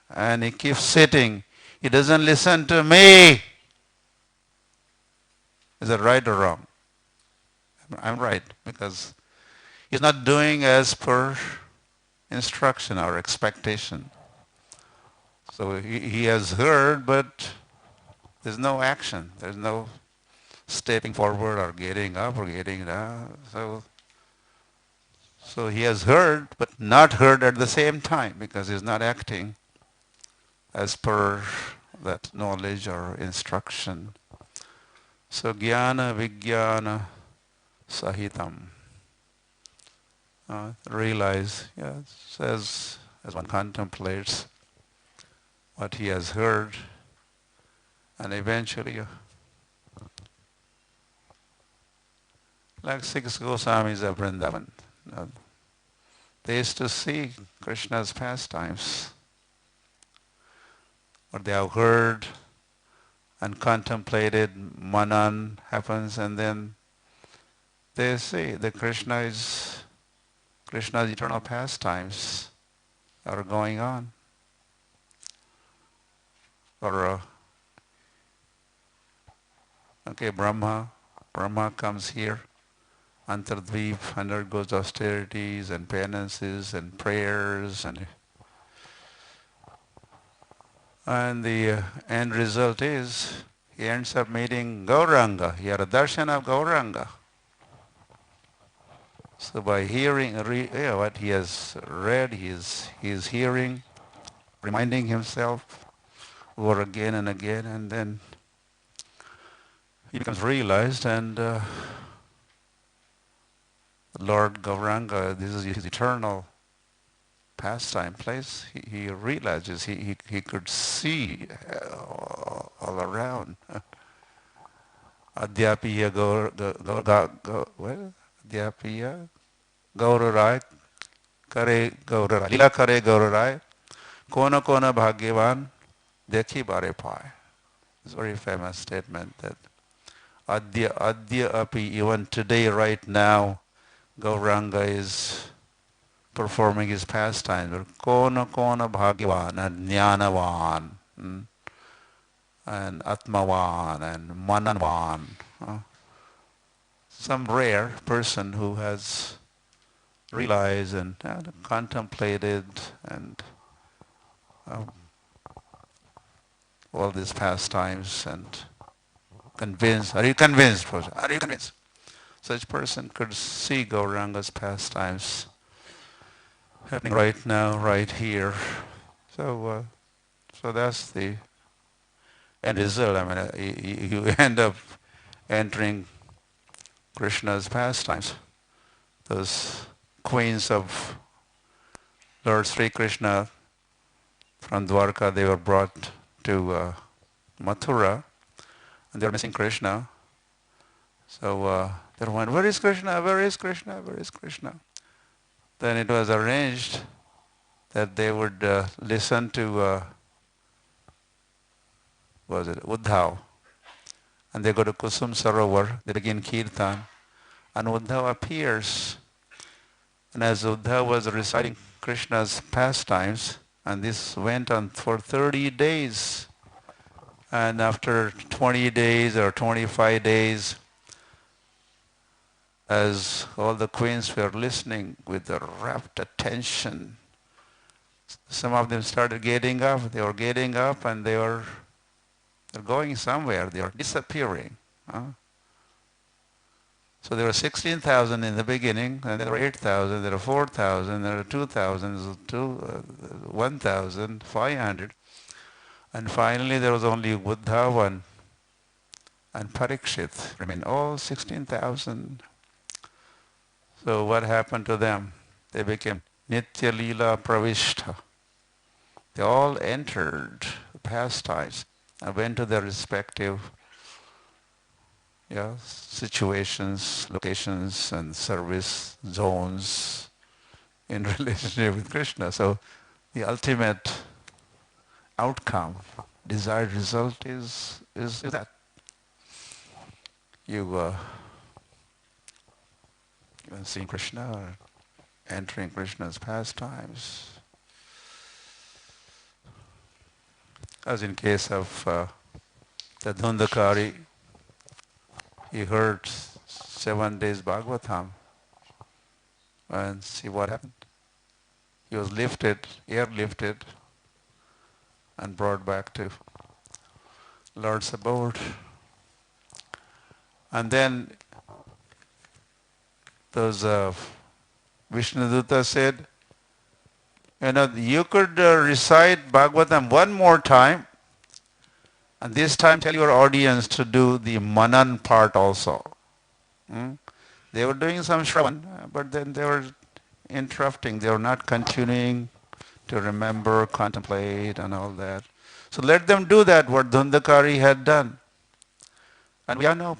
and he keeps sitting. He doesn't listen to me. Is that right or wrong? I'm right, because he's not doing as per instruction or expectation. So he has heard, but there's no action. There's no stepping forward or getting up or getting down. So he has heard, but not heard at the same time, because he's not acting as per that knowledge or instruction. So jnana vijnana sahitam. Realize, says, as one contemplates what he has heard, and eventually, like 6 Goswamis of Vrindavan, they used to see Krishna's pastimes, what they have heard and contemplated, manan happens, and then they see that Krishna's eternal pastimes are going on. Or Brahma comes here, Antardvip, undergoes austerities and penances and prayers, and the end result is he ends up meeting Gauranga. He had a darshan of Gauranga. So by hearing what he has read, he is hearing, reminding himself over again and again, and then he becomes realized, and Lord Gauranga, this is his eternal pastime place. He realizes he could see all around. Adhyapiya Adhyapiya Gaurarai Kare Gaurarai Lila Kare Gaurarai Kona Kona Bhagyavan Dekhi Bare Pai. It's a very famous statement that Adya Api, even today, right now, Gauranga is performing his pastime. Kona Kona Bhagyavan and Jnanavan and Atmavan and Mananvan. Some rare person who has realized and contemplated and all these pastimes and convinced. Are you convinced? Are you convinced? Such person could see Gauranga's pastimes happening right now, right here. So that's the end result. I mean, you end up entering Krishna's pastimes. Those queens of Lord Sri Krishna from Dwarka, they were brought to Mathura, and they were missing Krishna. So they were wondering, where is Krishna? Where is Krishna? Where is Krishna? Then it was arranged that they would listen to Uddhav, and they go to Kusum Sarovar. They begin kirtan, and Uddhav appears. And as Uddhav was reciting Krishna's pastimes, and this went on for 30 days, and after 20 days or 25 days, as all the queens were listening with the rapt attention, some of them started getting up. They were getting up and they're going somewhere. They are disappearing. So there were 16,000 in the beginning, and there were 8,000, there were 4,000, there were 2,000, 1,500. And finally there was only Uddhava and Parikshit remained, all 16,000. So what happened to them? They became Nitya Leela Pravishta. They all entered the pastimes and went to their respective situations, locations, and service zones in relationship with Krishna. So the ultimate outcome, desired result is that you see Krishna or entering Krishna's pastimes. As in case of the Dhundakari, he heard 7 days Bhagavatam and see what happened. He was lifted, airlifted, and brought back to Lord's abode. And then those Vishnuduta said, you could recite Bhagavatam one more time, and this time tell your audience to do the Manan part also. They were doing some Shravan, but then they were interrupting. They were not continuing to remember, contemplate, and all that. So let them do that, what Dhundakari had done. And we have no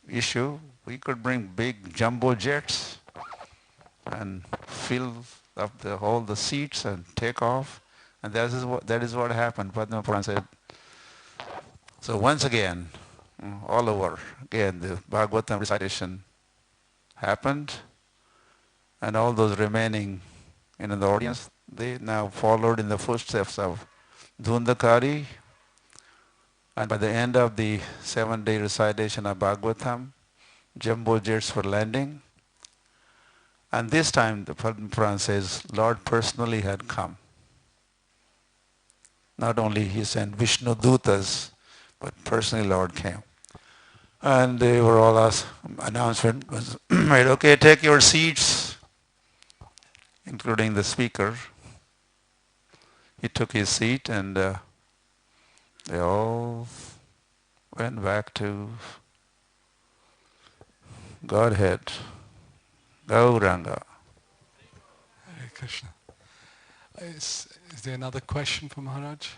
issue. We could bring big jumbo jets and fill up all the seats and take off. And that is what happened. Padma Puran said. So once again, all over, again, the Bhagavatam recitation happened, and all those remaining in the audience, they now followed in the footsteps of Dhundakari, and by the end of the 7-day recitation of Bhagavatam, jumbo jets were landing, and this time the Padma Puran says, Lord personally had come. Not only he sent Vishnu Dutas, but personally Lord came. And they were all announcement was made, okay, take your seats, including the speaker. He took his seat and they all went back to Godhead, Gauranga. Hare Krishna. Is there another question for Maharaj?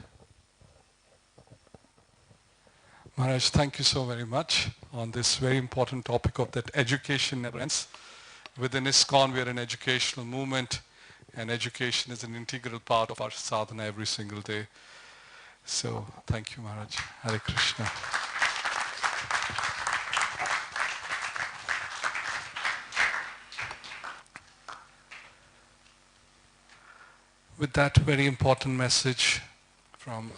Maharaj, thank you so very much on this very important topic of that education never ends. Within ISKCON, we are an educational movement, and education is an integral part of our sadhana every single day. So, thank you, Maharaj. Hare Krishna. With that very important message from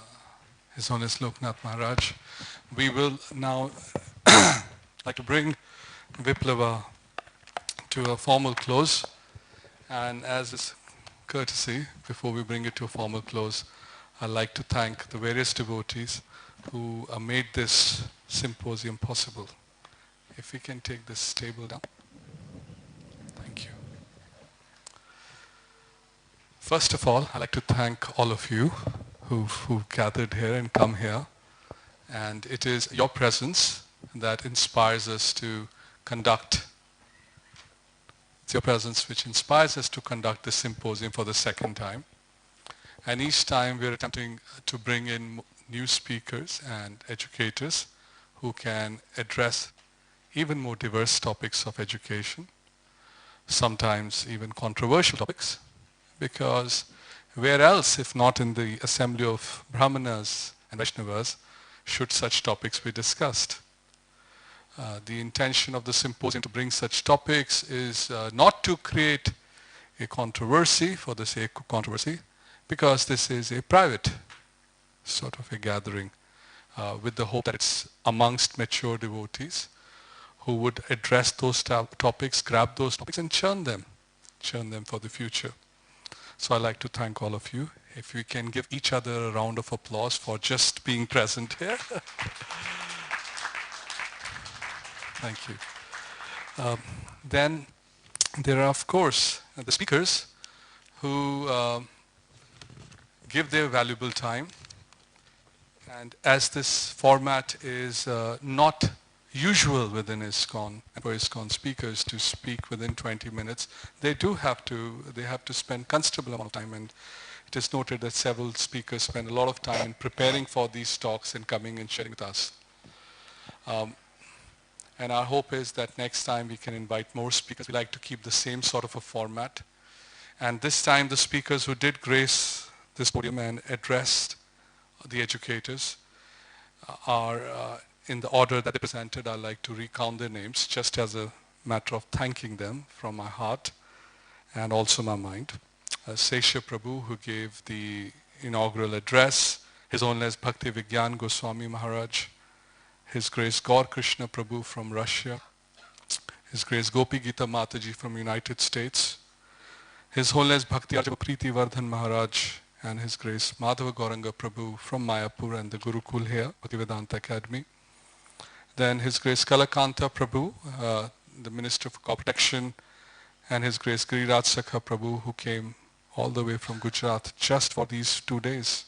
His Holiness Loknath Maharaj, we will now like to bring Viplavah to a formal close. And as is courtesy, before we bring it to a formal close, I'd like to thank the various devotees who made this symposium possible. If we can take this table down. Thank you. First of all, I'd like to thank all of you who've gathered here and come here. And it is your presence that inspires us to conduct. It's your presence which inspires us to conduct this symposium for the second time. And each time we're attempting to bring in new speakers and educators who can address even more diverse topics of education, sometimes even controversial topics, because where else, if not in the assembly of Brahmanas and Vaishnavas, should such topics be discussed? The intention of the symposium to bring such topics is not to create a controversy for the sake of controversy, because this is a private sort of a gathering with the hope that it's amongst mature devotees who would address those topics, grab those topics and churn them for the future. So I'd like to thank all of you. If we can give each other a round of applause for just being present here. Thank you. Then there are, of course, the speakers who give their valuable time. And as this format is not usual within ISKCON, for ISKCON speakers to speak within 20 minutes, they have to spend considerable amount of time, and it is noted that several speakers spend a lot of time in preparing for these talks and coming and sharing with us. And our hope is that next time we can invite more speakers. We like to keep the same sort of a format. And this time the speakers who did grace this podium and addressed the educators are in the order that they presented. I'd like to recount their names just as a matter of thanking them from my heart and also my mind. Sesha Prabhu, who gave the inaugural address, His Holiness Bhakti Vigyan Goswami Maharaj, His Grace Gaur Krishna Prabhu from Russia, His Grace Gopi Gita Mataji from United States, His Holiness Bhakti Priti Vardhan Maharaj, and His Grace Madhava Gauranga Prabhu from Mayapur and the Gurukul here, Bhaktivedanta Academy. Then His Grace Kalakanta Prabhu, the Minister for Crop Protection, and His Grace Giriraj Sakha Prabhu, who came all the way from Gujarat just for these 2 days.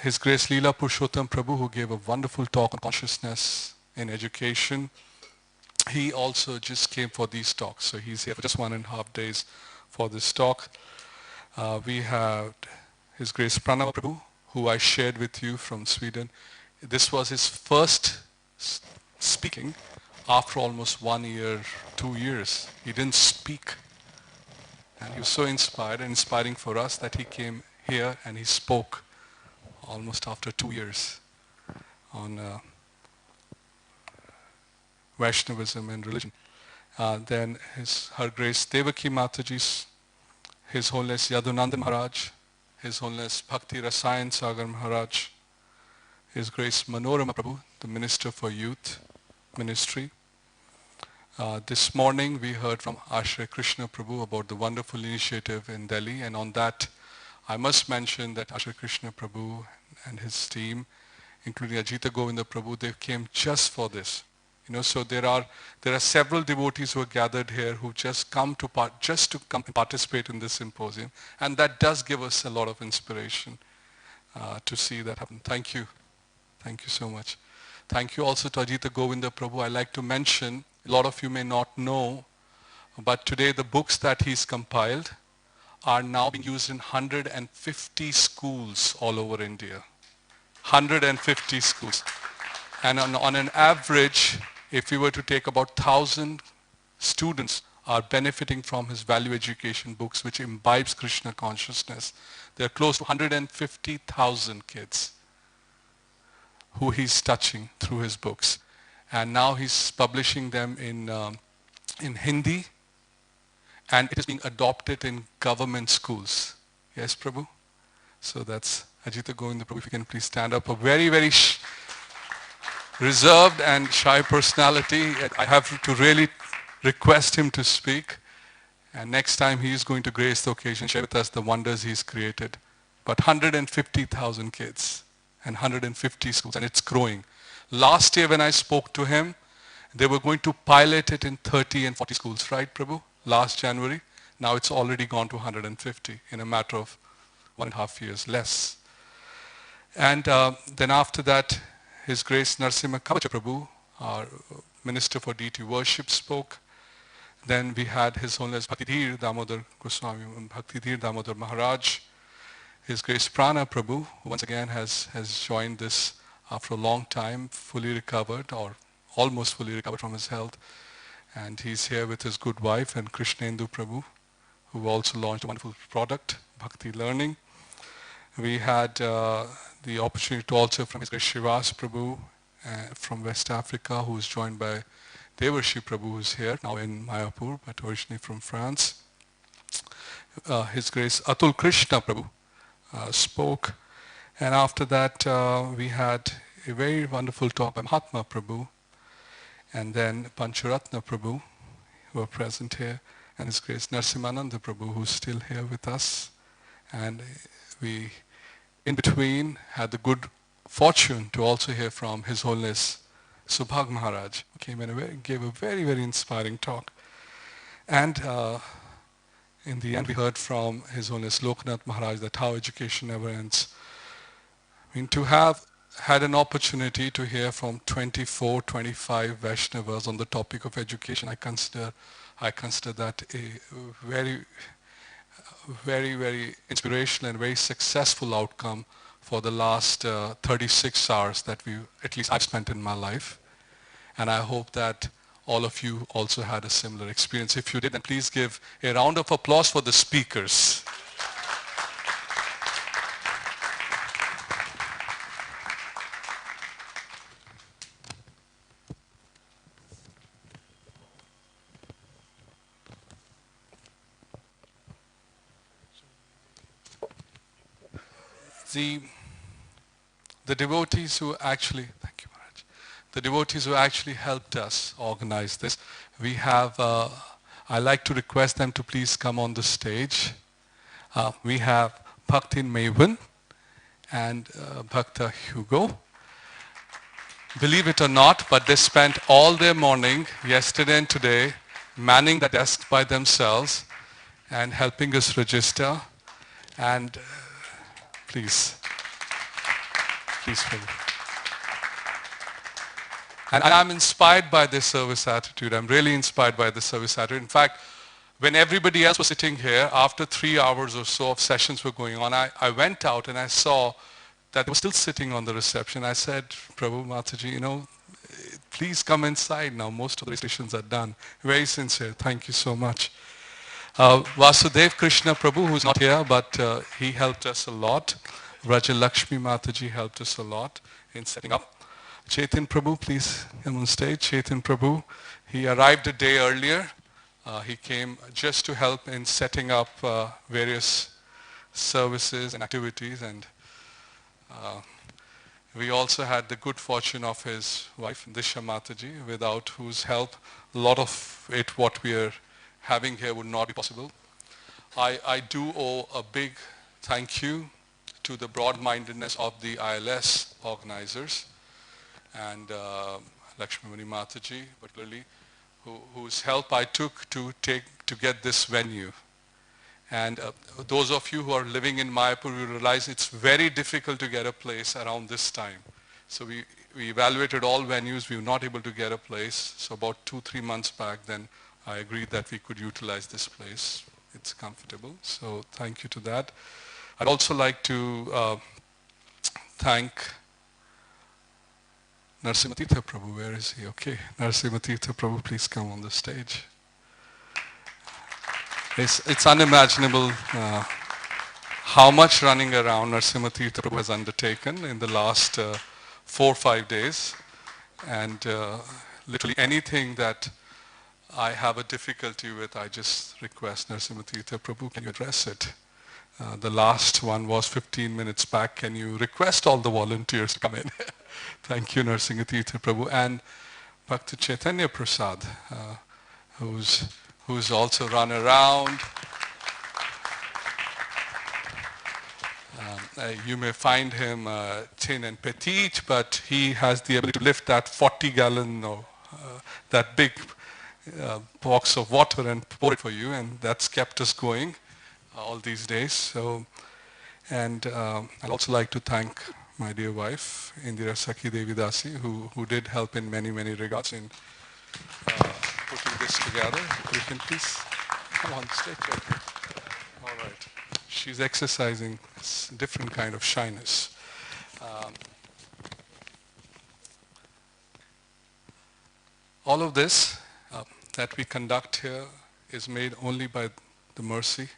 His Grace Leela Purushottam Prabhu, who gave a wonderful talk on consciousness in education. He also just came for these talks, so he's here for just 1.5 days for this talk. We have His Grace Pranava Prabhu, who I shared with you from Sweden. This was his first speaking after almost 1 year, 2 years. He didn't speak. And he was so inspired and inspiring for us that he came here and he spoke almost after 2 years on Vaishnavism and religion. Then Her Grace Devaki Mataji, His Holiness Yadunanda Maharaj, His Holiness Bhakti Rasayan Sagar Maharaj, His Grace Manorama Prabhu, the Minister for Youth Ministry. This morning we heard from Ashray Krishna Prabhu about the wonderful initiative in Delhi, and on that I must mention that Ashray Krishna Prabhu and his team, including Ajita Govinda Prabhu, they came just for this. So there are several devotees who are gathered here who just come to come and participate in this symposium, and that does give us a lot of inspiration to see that happen. Thank you so much. Thank you also to Ajita Govinda Prabhu. I like to mention, a lot of you may not know, but today the books that he's compiled are now being used in 150 schools all over India. 150 schools. And on an average, if we were to take about 1,000 students are benefiting from his value education books, which imbibes Krishna consciousness. There are close to 150,000 kids who he's touching through his books. And now he's publishing them in Hindi, and it is being adopted in government schools. Yes, Prabhu? So that's Ajita Govinda Prabhu. If you can please stand up. A very, very reserved and shy personality. I have to really request him to speak. And next time he is going to grace the occasion, share with us the wonders he's created. But 150,000 kids and 150 schools, and it's growing. Last year when I spoke to him, they were going to pilot it in 30 and 40 schools, right, Prabhu? Last January. Now it's already gone to 150 in a matter of 1.5 years less. And then after that, His Grace Narasimha Kavacha Prabhu, our Minister for Deity Worship, spoke. Then we had His Holiness Bhaktidhir Damodar Goswami, Bhaktidhir Damodar Maharaj, His Grace Prana Prabhu, who once again has joined this after a long time, fully recovered or almost fully recovered from his health. And he's here with his good wife, and Krishnendu Prabhu, who also launched a wonderful product, Bhakti Learning. We had the opportunity to also from His Grace Shivas Prabhu from West Africa, who is joined by Devarshi Prabhu, who is here now in Mayapur, but originally from France. His Grace Atul Krishna Prabhu spoke. And after that, we had a very wonderful talk by Mahatma Prabhu. and then Pancharatna Prabhu, who are present here, and His Grace Narsimananda Prabhu, who's still here with us. And we, in between, had the good fortune to also hear from His Holiness Subhag Maharaj, who came and gave a very, very inspiring talk. And in the end, we heard from His Holiness Loknath Maharaj that how education never ends. I mean, to have had an opportunity to hear from 24, 25 Vaishnavas on the topic of education, I consider that a very, very, very inspirational and very successful outcome for the last 36 hours that at least I've spent in my life. And I hope that all of you also had a similar experience. If you did, then please give a round of applause for the speakers. The devotees who actually, thank you Maharaj, the devotees who actually helped us organize this, we have, I like to request them to please come on the stage. We have Bhaktin Maven and Bhakta Hugo. Believe it or not, but they spent all their morning, yesterday and today, manning the desk by themselves and helping us register. And please, Prabhu. And I'm inspired by this service attitude. I'm really inspired by this service attitude. In fact, when everybody else was sitting here, after 3 hours or so of sessions were going on, I went out and I saw that they were still sitting on the reception. I said, Prabhu, Mataji, please come inside now. Most of the registrations are done. Very sincere. Thank you so much. Vasudev Krishna Prabhu, who's not here, but he helped us a lot. Raja Lakshmi Mataji helped us a lot in setting up. Chetan Prabhu, please come on stage. Chetan Prabhu, he arrived a day earlier. He came just to help in setting up various services and activities. And we also had the good fortune of his wife, Disha Mataji, without whose help a lot of it, what we are having here, would not be possible. I do owe a big thank you to the broad-mindedness of the ILS organizers and Lakshmi Mataji particularly, whose help I took to get this venue. And those of you who are living in Mayapur will realize it's very difficult to get a place around this time. So we evaluated all venues. We were not able to get a place. So about 2-3 months back, then I agreed that we could utilize this place. It's comfortable. So thank you to that. I'd also like to thank Narsimatitha Prabhu. Where is he? Okay. Narsimatitha Prabhu, please come on the stage. It's unimaginable how much running around Narsimatitha Prabhu has undertaken in the last 4 or 5 days. And literally anything that I have a difficulty with, I just request Narsimatitha Prabhu, can you address it? The last one was 15 minutes back. Can you request all the volunteers to come in? Thank you, Narsimatitha Prabhu. And Bhakta Chaitanya Prasad, who's also run around. You may find him thin and petite, but he has the ability to lift that 40-gallon, that big box of water and pour it for you, and that's kept us going all these days. So, and I'd also like to thank my dear wife, Indira Sakhi Devidasi, who did help in many, many regards in putting this together. You can please come on stage. All right. She's exercising a different kind of shyness. All of this that we conduct here is made only by the mercy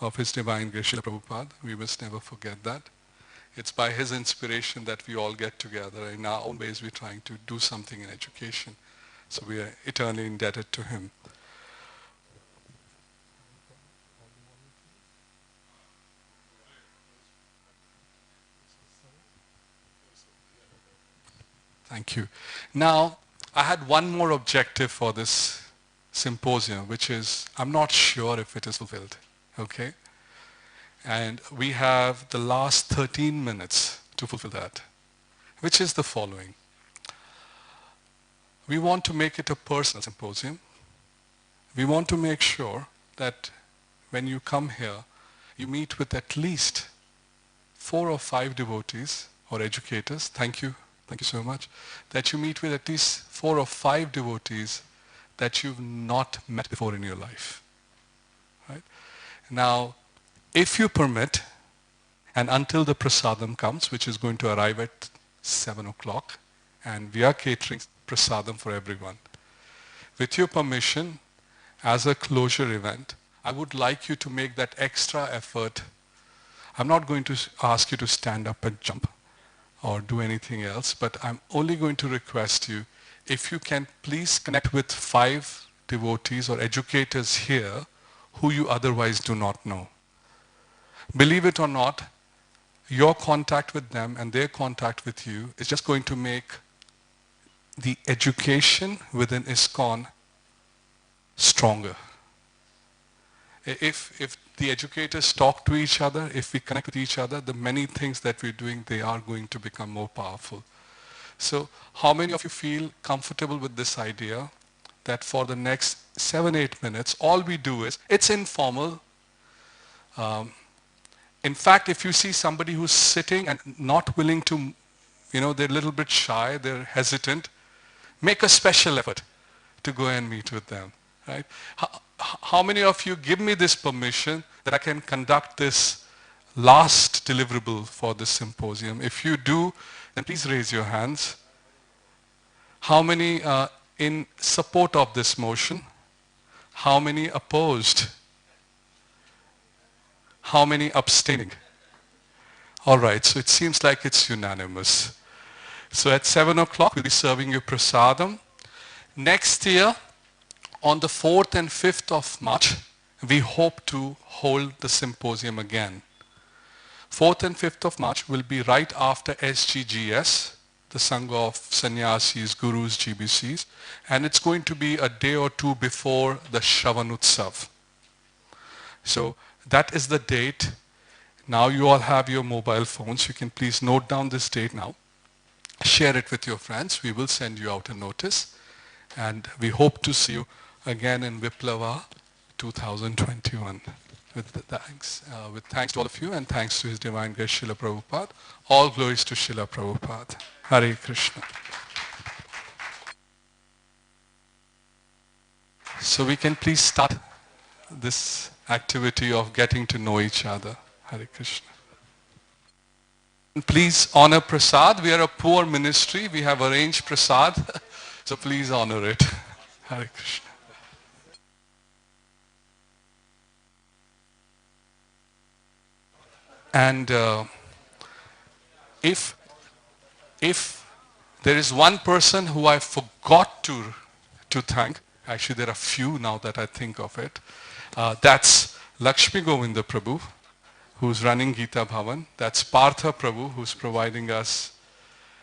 of His Divine Grace Srila Prabhupada. We must never forget that. It's by his inspiration that we all get together. In our own ways, we're trying to do something in education. So we are eternally indebted to him. Thank you. Now, I had one more objective for this symposium, which is, I'm not sure if it is fulfilled, okay? And we have the last 13 minutes to fulfill that, which is the following. We want to make it a personal symposium. We want to make sure that when you come here, you meet with at least 4 or 5 devotees or educators, thank you so much, that you meet with at least 4 or 5 devotees that you've not met before in your life. Right? Now, if you permit, and until the prasadam comes, which is going to arrive at 7 o'clock, and we are catering prasadam for everyone. With your permission, as a closure event, I would like you to make that extra effort. I'm not going to ask you to stand up and jump or do anything else, but I'm only going to request you, if you can please connect with 5 devotees or educators here who you otherwise do not know. Believe it or not, your contact with them and their contact with you is just going to make the education within ISKCON stronger. If the educators talk to each other, if we connect with each other, the many things that we're doing, they are going to become more powerful. So how many of you feel comfortable with this idea that for the next 7-8 minutes, all we do is, it's informal. In fact, if you see somebody who's sitting and not willing to, they're a little bit shy, they're hesitant, make a special effort to go and meet with them, right? How many of you give me this permission that I can conduct this last deliverable for this symposium? If you do, then please raise your hands. How many in support of this motion? How many opposed? How many abstaining? All right, so it seems like it's unanimous. So at 7 o'clock, we'll be serving you prasadam. Next year, on the 4th and 5th of March, we hope to hold the symposium again. 4th and 5th of March will be right after SGGS, the Sangha of Sannyasis, Gurus, GBCs, and it's going to be a day or 2 before the Shravanutsav. So that is the date. Now you all have your mobile phones. You can please note down this date now. Share it with your friends. We will send you out a notice. And we hope to see you again in Viplavah 2021. With thanks to all of you and thanks to His Divine Grace Srila Prabhupada. All glories to Srila Prabhupada. Hare Krishna. So we can please start this activity of getting to know each other. Hare Krishna. Please honor prasad. We are a poor ministry. We have arranged prasad. So please honor it. Hare Krishna. And if there is one person who I forgot to thank, actually there are few now that I think of it, that's Lakshmi Govinda Prabhu, who's running Gita Bhavan. That's Partha Prabhu, who's providing us